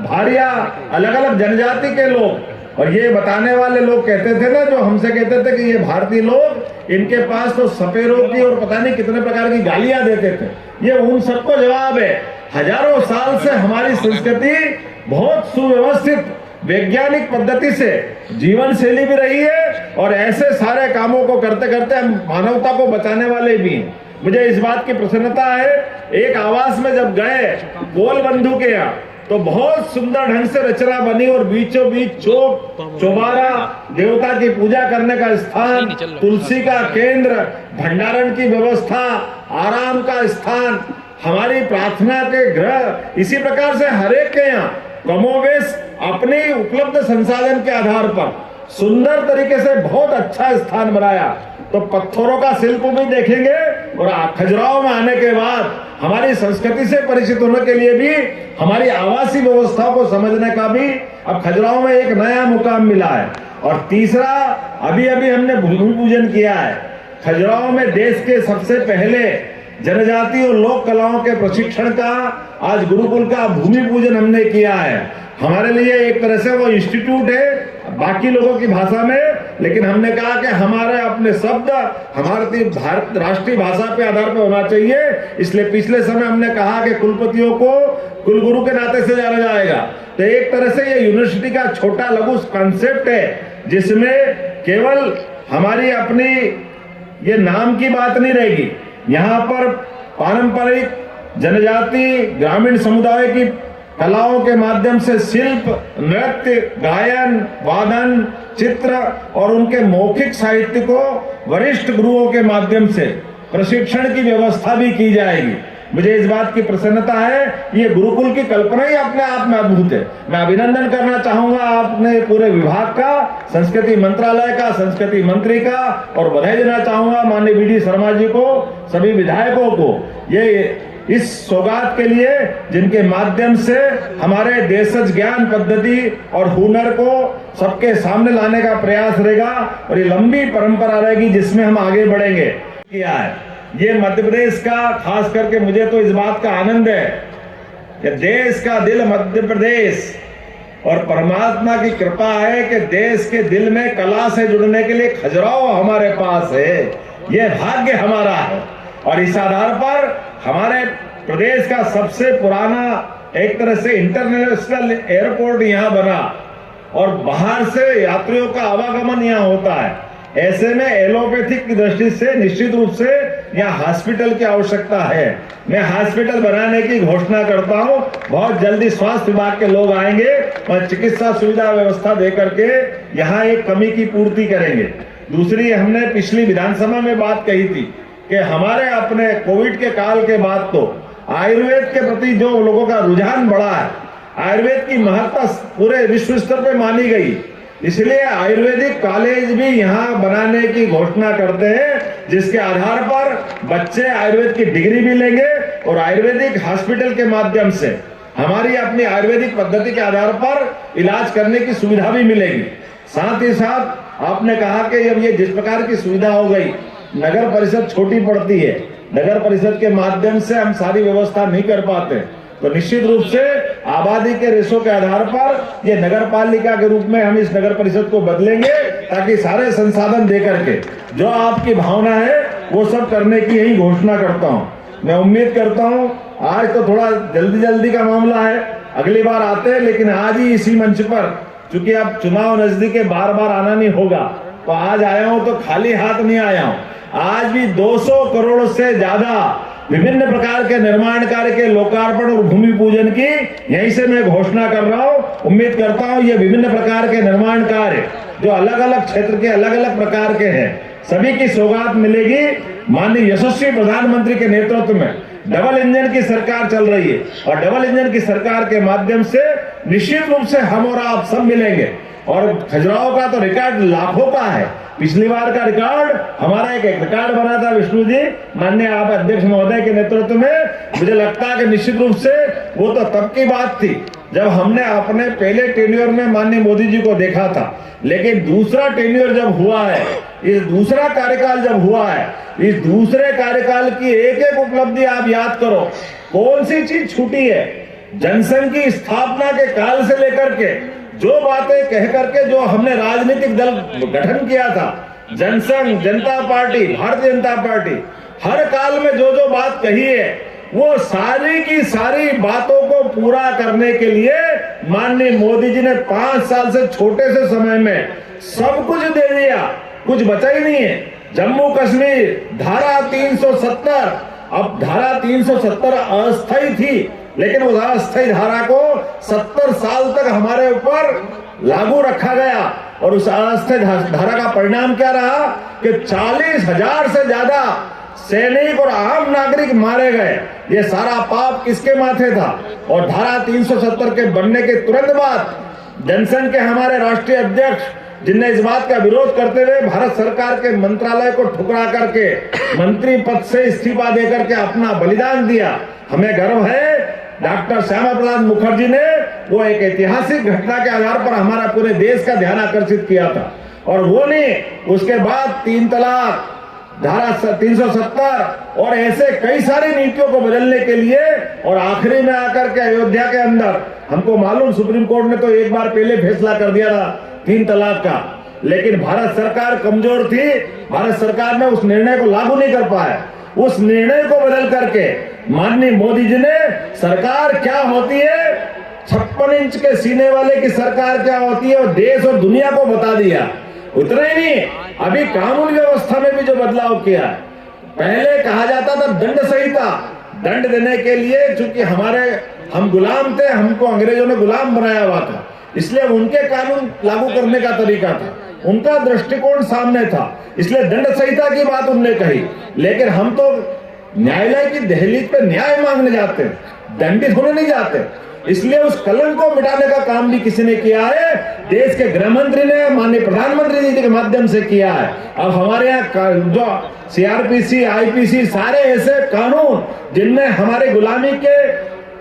भारिया, अलग अलग जनजाति के लोग, और ये बताने वाले लोग कहते थे ना, जो हमसे कहते थे कि ये भारतीय लोग, इनके पास तो सपेरों की और पता नहीं कितने प्रकार की गालियां देते थे, ये उन सबको जवाब है। हजारों साल से हमारी संस्कृति बहुत सुव्यवस्थित वैज्ञानिक पद्धति से जीवन शैली भी रही है और ऐसे सारे कामों को करते करते हम मानवता को बचाने वाले भी हैं। मुझे इस बात की प्रसन्नता है, एक आवास में जब गए गोल बंधु के यहाँ तो बहुत सुंदर ढंग से रचना बनी और बीचों बीच चौबारा, देवता की पूजा करने का स्थान, तुलसी का केंद्र, भंडारण की व्यवस्था, आराम का स्थान, हमारी प्रार्थना के गृह। इसी प्रकार से हरेक के यहाँ कमोवेश अपने उपलब्ध संसाधन के आधार पर सुंदर तरीके से बहुत अच्छा स्थान बनाया। तो पत्थरों का शिल्प भी देखेंगे और खजुराहो में आने के बाद हमारी संस्कृति से परिचित होने के लिए भी हमारी आवासीय व्यवस्था को समझने का भी अब खजुराहो में एक नया मुकाम मिला है। और तीसरा, अभी अभी हमने भूमि पूजन किया है। खजुराहो में देश के सबसे पहले जनजाति और लोक कलाओं के प्रशिक्षण का आज गुरुकुल का भूमि पूजन हमने किया है। हमारे लिए एक तरह से वो इंस्टीट्यूट है बाकी लोगों की भाषा में, लेकिन हमने कहा कि हमारे अपने शब्द हमारी भारत राष्ट्रीय भाषा पे आधार पे होना चाहिए। इसलिए पिछले समय हमने कहा कि कुलपतियों को कुलगुरु के नाते से जाना जाएगा। तो एक तरह से ये यूनिवर्सिटी का छोटा लघु कॉन्सेप्ट है, जिसमें केवल हमारी अपनी ये नाम की बात नहीं रहेगी, यहाँ पर पारंपरिक जनजाति ग्रामीण समुदाय की कलाओं के माध्यम से शिल्प, नृत्य, गायन, वादन, चित्र और उनके मौखिक साहित्य को वरिष्ठ गुरुओं के माध्यम से प्रशिक्षण की व्यवस्था भी की जाएगी। मुझे इस बात की प्रसन्नता है, ये गुरुकुल की कल्पना ही अपने आप में अद्भुत है। मैं अभिनंदन करना चाहूंगा आपने पूरे विभाग का, संस्कृति मंत्रालय का, संस्कृति मंत्री का, और बधाई देना चाहूंगा माननीय बीडी शर्मा जी को, सभी विधायकों को, ये इस सौगात के लिए जिनके माध्यम से हमारे देशज ज्ञान पद्धति और हुनर को सबके सामने लाने का प्रयास रहेगा और ये लंबी परंपरा रहेगी जिसमें हम आगे बढ़ेंगे। किया है ये मध्य प्रदेश का, खास करके मुझे तो इस बात का आनंद है कि देश का दिल मध्य प्रदेश, और परमात्मा की कृपा है कि देश के दिल में कला से जुड़ने के लिए खजुराहो हमारे पास है। ये भाग्य हमारा है और इस आधार पर हमारे प्रदेश का सबसे पुराना एक तरह से इंटरनेशनल एयरपोर्ट यहाँ बना और बाहर से यात्रियों का आवागमन यहाँ होता है। ऐसे में एलोपैथिक की दृष्टि से निश्चित रूप से यहाँ हॉस्पिटल की आवश्यकता है। मैं हॉस्पिटल बनाने की घोषणा करता हूँ। बहुत जल्दी स्वास्थ्य विभाग के लोग आएंगे और चिकित्सा सुविधा व्यवस्था दे करके यहाँ एक कमी की पूर्ति करेंगे। दूसरी, हमने पिछली विधानसभा में बात कही थी कि हमारे अपने कोविड के काल के बाद तो आयुर्वेद के प्रति जो लोगों का रुझान बढ़ा है, आयुर्वेद की महत्ता पूरे विश्व स्तर पे मानी गई, इसलिए आयुर्वेदिक कॉलेज भी यहाँ बनाने की घोषणा करते हैं, जिसके आधार पर बच्चे आयुर्वेद की डिग्री भी लेंगे और आयुर्वेदिक हॉस्पिटल के माध्यम से हमारी अपनी आयुर्वेदिक पद्धति के आधार पर इलाज करने की सुविधा भी मिलेगी। साथ ही साथ आपने कहा कि अब ये जिस प्रकार की सुविधा हो गई, नगर परिषद छोटी पड़ती है, नगर परिषद के माध्यम से हम सारी व्यवस्था नहीं कर पाते, तो निश्चित रूप से आबादी के रेशो के आधार पर ये नगर पालिका के रूप में हम इस नगर परिषद को बदलेंगे, ताकि सारे संसाधन दे करके जो आपकी भावना है वो सब करने की यही घोषणा करता हूँ। मैं उम्मीद करता हूं आज तो थोड़ा जल्दी का मामला है, अगली बार आते हैं, लेकिन आज ही इसी मंच पर, चूंकि अब चुनाव नजदीक है, बार बार आना नहीं होगा, तो आज आया हूं तो खाली हाथ नहीं आया हूं। आज भी 200 करोड़ से ज्यादा विभिन्न प्रकार के निर्माण कार्य के लोकार्पण और भूमि पूजन की यहीं से मैं घोषणा कर रहा हूं। उम्मीद करता हूं ये विभिन्न प्रकार के निर्माण कार्य जो अलग अलग क्षेत्र के अलग अलग प्रकार के हैं, सभी की सौगात मिलेगी। माननीय यशस्वी प्रधानमंत्री के नेतृत्व में डबल इंजन की सरकार चल रही है और डबल इंजन की सरकार के माध्यम से निश्चित रूप से हम और आप सब मिलेंगे। और खजुराहो का तो रिकॉर्ड लाखों का है। पिछली बार का रिकॉर्ड हमारा एक रिकॉर्ड बना था विष्णु जी, माननीय आप अध्यक्ष महोदय के नेतृत्व में। मुझे लगता है कि निश्चित रूप से वो तो तब की बात थी जब हमने अपने पहले टेन्योर में माननीय मोदी जी को देखा था, लेकिन दूसरा टेन्योर जब हुआ है, इस दूसरा कार्यकाल जब हुआ है, इस दूसरे कार्यकाल की एक एक उपलब्धि आप याद करो, कौन सी चीज छूटी है। जनसंघ की स्थापना के काल से लेकर के जो बातें कह करके जो हमने राजनीतिक दल गठन किया था, जनसंघ, जनता पार्टी, भारतीय जनता पार्टी, हर काल में जो जो बात कही है वो सारी की सारी बातों को पूरा करने के लिए माननीय मोदी जी ने 5 साल से छोटे से समय में सब कुछ दे दिया, कुछ बचा ही नहीं है। जम्मू कश्मीर धारा 370, अब धारा 370 अस्थायी थी, लेकिन उस अस्थायी धारा को 70 साल तक हमारे ऊपर लागू रखा गया और उस अस्थायी धारा का परिणाम क्या रहा कि 40,000 से ज्यादा सैनिक और आम नागरिक मारे गए। ये सारा पाप किसके माथे था? और धारा 370 के बनने के तुरंत बाद जनसंघ के हमारे राष्ट्रीय अध्यक्ष, जिनने इस बात का विरोध करते हुए भारत सरकार के मंत्रालय को ठुकरा करके मंत्री पद से इस्तीफा देकर के अपना बलिदान दिया, हमें गर्व है। डॉक्टर श्यामा प्रसाद मुखर्जी ने वो एक ऐतिहासिक घटना के आधार पर हमारा पूरे देश का ध्यान आकर्षित किया था, और वो नहीं, उसके बाद 3 तलाक, धारा 370 और ऐसे कई सारी नीतियों को बदलने के लिए, और आखिरी में आकर के अयोध्या के अंदर हमको मालूम सुप्रीम कोर्ट ने तो एक बार पहले फैसला कर दिया था 3 तलाक का, लेकिन भारत सरकार कमजोर थी, भारत सरकार ने उस निर्णय को लागू नहीं कर पाया। उस निर्णय को बदल करके माननीय मोदी जी ने सरकार क्या होती है, 56 इंच के सीने वाले की सरकार क्या होती है, और देश और दुनिया को बता दिया। उतना ही नहीं, अभी कानून व्यवस्था में भी जो बदलाव किया है, पहले कहा जाता था दंड संहिता, दंड देने के लिए, चूंकि हम गुलाम थे, हमको अंग्रेजों ने गुलाम बनाया हुआ था, इसलिए उनके कानून लागू करने का तरीका था, उनका दृष्टिकोण सामने था, इसलिए दंड संहिता की बात उनने कही। लेकिन हम तो न्यायालय की दहलीज पे न्याय मांगने जाते हैं, दंडित होने नहीं जाते, इसलिए उस कलंक को मिटाने का काम भी किसी ने किया है, देश के गृह मंत्री ने, माननीय प्रधानमंत्री जी के माध्यम से किया है। अब हमारे यहाँ जो CRPC, IPC, सारे ऐसे कानून जिनमें हमारे गुलामी के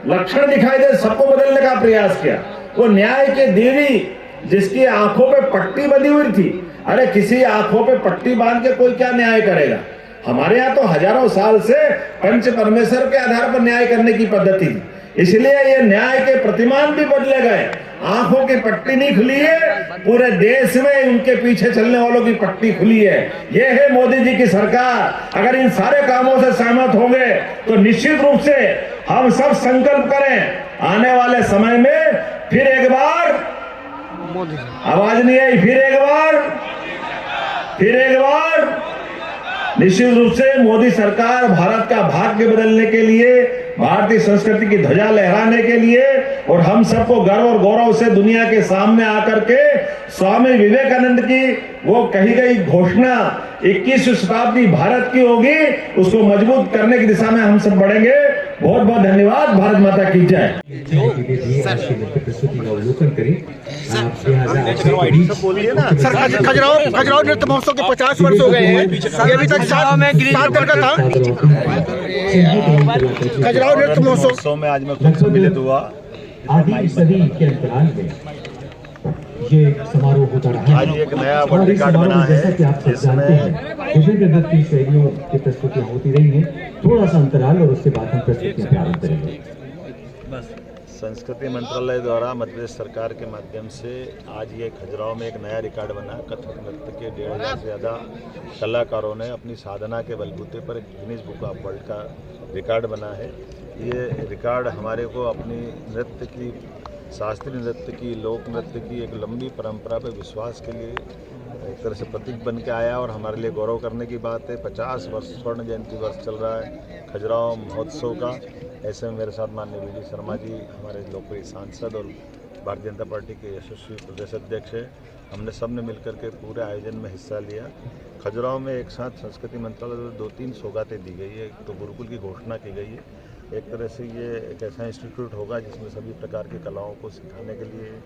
लक्षण दिखाई दे, सबको बदलने का प्रयास किया। वो न्याय के देवी जिसकी आंखों पे पट्टी बंधी हुई थी, अरे किसी आंखों पे पट्टी बांध के कोई क्या न्याय करेगा? हमारे यहाँ तो हजारों साल से पंच परमेश्वर के आधार पर न्याय करने की पद्धति थी, इसलिए ये न्याय के प्रतिमान भी बदले गए। आंखों की पट्टी नहीं खुली है, पूरे देश में उनके पीछे चलने वालों की पट्टी खुली है। ये है मोदी जी की सरकार। अगर इन सारे कामों से सहमत होंगे तो निश्चित रूप से हम सब संकल्प करें, आने वाले समय में फिर एक बार, आवाज नहीं आई, फिर एक बार निश्चित रूप से मोदी सरकार भारत का भाग्य बदलने के लिए, भारतीय संस्कृति की ध्वजा लहराने के लिए, और हम सबको गर्व और गौरव से दुनिया के सामने आकर के स्वामी विवेकानंद की वो कही गई घोषणा 21वीं शताब्दी भारत की होगी, उसको मजबूत करने की दिशा में हम सब बढ़ेंगे। बहुत बहुत धन्यवाद। भारत माता की जय। प्रस्तुति का अवलोकन करें। खजुराहो नृत्य महोत्सव के 50 वर्ष हो गए हैं, ये अभी तक 7 दिन का था। खजुराहो नृत्य महोत्सव में आज मैं खुद सम्मिलित हुआ। आदि सदी के अंतराल में ये समारोह होता रहा है। आज एक नया वर्ल्ड रिकॉर्ड बना है, जैसा कि आप सब जानते हैं, विभिन्न नृत्य शैलियों की प्रस्तुतियां होती रही हैं। थोड़ा सा अंतराल और उसके बाद हम प्रस्तुतियां प्रारंभ करेंगे। संस्कृति मंत्रालय द्वारा मध्य प्रदेश सरकार के माध्यम से आज ये खजुराहो में एक नया रिकॉर्ड बना। कथक नृत्य के 1500 से ज़्यादा कलाकारों ने अपनी साधना के बलबूते पर गिनीज बुक ऑफ वर्ल्ड का रिकॉर्ड बना है। ये रिकॉर्ड हमारे को अपनी नृत्य की, शास्त्रीय नृत्य की, लोक नृत्य की एक लंबी परंपरा पर विश्वास के लिए एक तरह से प्रतीक बन के आया और हमारे लिए गौरव करने की बात है। 50 वर्ष स्वर्ण जयंती वर्ष चल रहा है खजुराहो महोत्सव का। ऐसे में मेरे साथ माननीय वी डी शर्मा जी, हमारे लोकप्रिय सांसद और भारतीय जनता पार्टी के यशस्वी प्रदेश अध्यक्ष हैं। हमने सब ने मिलकर के पूरे आयोजन में हिस्सा लिया। खजुराहो में एक साथ संस्कृति मंत्रालय द्वारा 2-3 सौगातें दी गई है। एक तो गुरुकुल की घोषणा की गई है। एक तरह से ये एक ऐसा इंस्टीट्यूट होगा जिसमें सभी प्रकार की कलाओं को सिखाने के लिए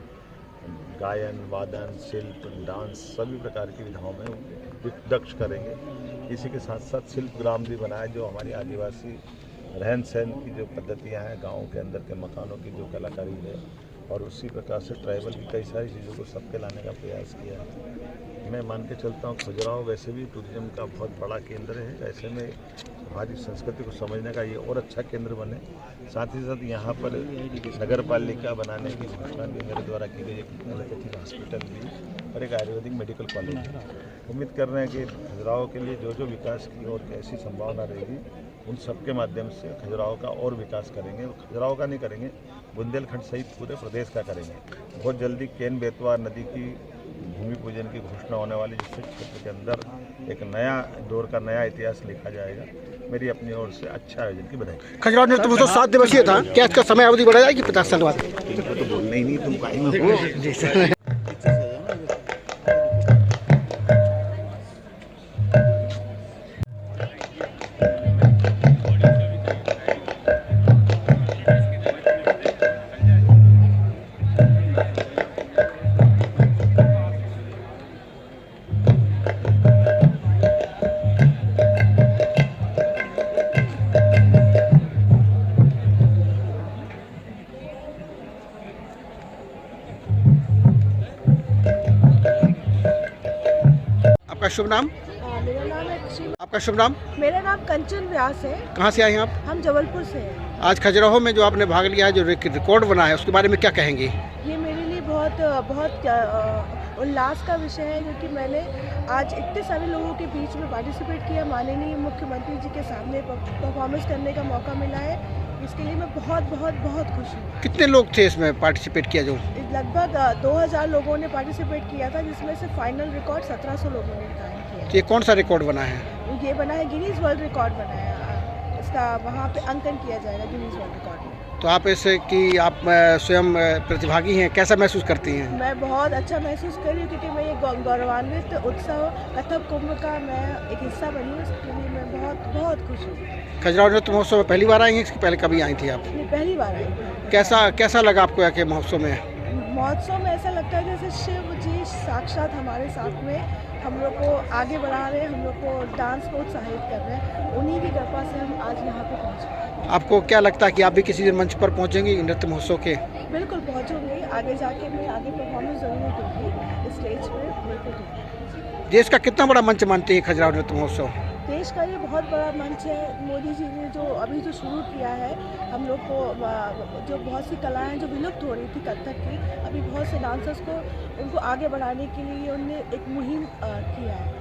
गायन, वादन, शिल्प, डांस सभी प्रकार की विधाओं में दक्ष करेंगे। इसी के साथ साथ शिल्प ग्राम भी बनाए, जो हमारी आदिवासी रहन सहन की जो पद्धतियाँ हैं, गाँव के अंदर के मकानों की जो कलाकारी है, और उसी प्रकार से ट्राइबल की कई सारी चीज़ों को सबके लाने का प्रयास किया है। मैं मान के चलता हूँ खजुराहो वैसे भी टूरिज्म का बहुत बड़ा केंद्र है। ऐसे में हमारी संस्कृति को समझने का ये और अच्छा केंद्र बने। साथ ही साथ यहाँ पर नगर पालिका बनाने की घोषणा भी मेरे द्वारा की गई। एक एलोपैथिक हॉस्पिटल भी और एक आयुर्वेदिक मेडिकल कॉलेज। उम्मीद कर रहे हैं कि खजुराहो के लिए जो जो विकास की और कैसी संभावना रहेगी, उन सब के माध्यम से खजुराहो का और विकास करेंगे। खजुराहो का नहीं करेंगे, बुंदेलखंड सहित पूरे प्रदेश का करेंगे। बहुत जल्दी केन बेतवा नदी की भूमि पूजन की घोषणा होने वाली, जिससे क्षेत्र के अंदर एक नया दौर का नया इतिहास लिखा जाएगा। मेरी अपनी ओर से अच्छा आयोजन की बधाई। खजुराहो नृत्य महोत्सव 7 दिवसीय था, क्या इसका समय अवधि बढ़ा जाएगी 50 साल बाद? इनको तो बोलना ही नहीं, तुम काहे में हो? जी सर। आपका शुभ नाम? मेरा नाम है श्री। आपका शुभ नाम? मेरा नाम कंचन व्यास है। कहाँ से आए हैं आप? हम जबलपुर से हैं। आज खजुराहो में जो आपने भाग लिया है, जो रिकॉर्ड बना है, उसके बारे में क्या कहेंगे? ये मेरे लिए बहुत उल्लास का विषय है, क्योंकि मैंने आज इतने सारे लोगों के बीच में पार्टिसिपेट किया। माननीय मुख्यमंत्री जी के सामने परफॉर्मेंस करने का मौका मिला है। इसके लिए मैं बहुत बहुत बहुत खुश हूँ। कितने लोग थे इसमें पार्टिसिपेट किया? जो लगभग 2000 लोगों ने पार्टिसिपेट किया था, जिसमें से फाइनल रिकॉर्ड 1700 लोगों ने कायम किया। ये कौन सा रिकॉर्ड बना है? ये बना है गिनीज वर्ल्ड रिकॉर्ड बना है। इसका वहाँ पे अंकन किया जाएगा गिनीज वर्ल्ड रिकॉर्ड में। तो आप ऐसे कि आप स्वयं प्रतिभागी हैं, कैसा महसूस करती हैं? मैं बहुत अच्छा महसूस कर रही हूँ, क्योंकि मैं ये गौरवान्वित उत्सव कथक कुंभ का मैं एक हिस्सा बनी हूँ। इसके लिए मैं बहुत बहुत खुश हूँ। खजुराहो नृत्य महोत्सव में पहली बार आई हैं, इसके पहले कभी आई थी आप? ये पहली बार आई हूँ। कैसा लगा आपको आके महोत्सव में? महोत्सव में ऐसा लगता है जैसे शिव जी साक्षात हमारे साथ में हम लोग को आगे बढ़ा रहे हैं, हम लोग को डांस को उत्साहित कर रहे हैं। उन्हीं की कृपा से हम आज यहाँ पे पहुँचे। आपको क्या लगता है कि आप भी किसी दिन मंच पर पहुँचेंगी नृत्य महोत्सव के? बिल्कुल पहुँचूंगी। आगे जाके मैं आगे परफॉर्मेंस जरूर दूँगी स्टेज पे, बिल्कुल दूँगी। देश का कितना बड़ा मंच मानते हैं खजुराहो नृत्य महोत्सव? देश का ये बहुत बड़ा मंच है। मोदी जी ने जो अभी जो शुरू किया है, हम लोग को जो बहुत सी कलाएं जो विलुप्त हो रही थी कथक की, अभी बहुत से डांसर्स को उनको आगे बढ़ाने के लिए उन्होंने एक मुहिम किया है।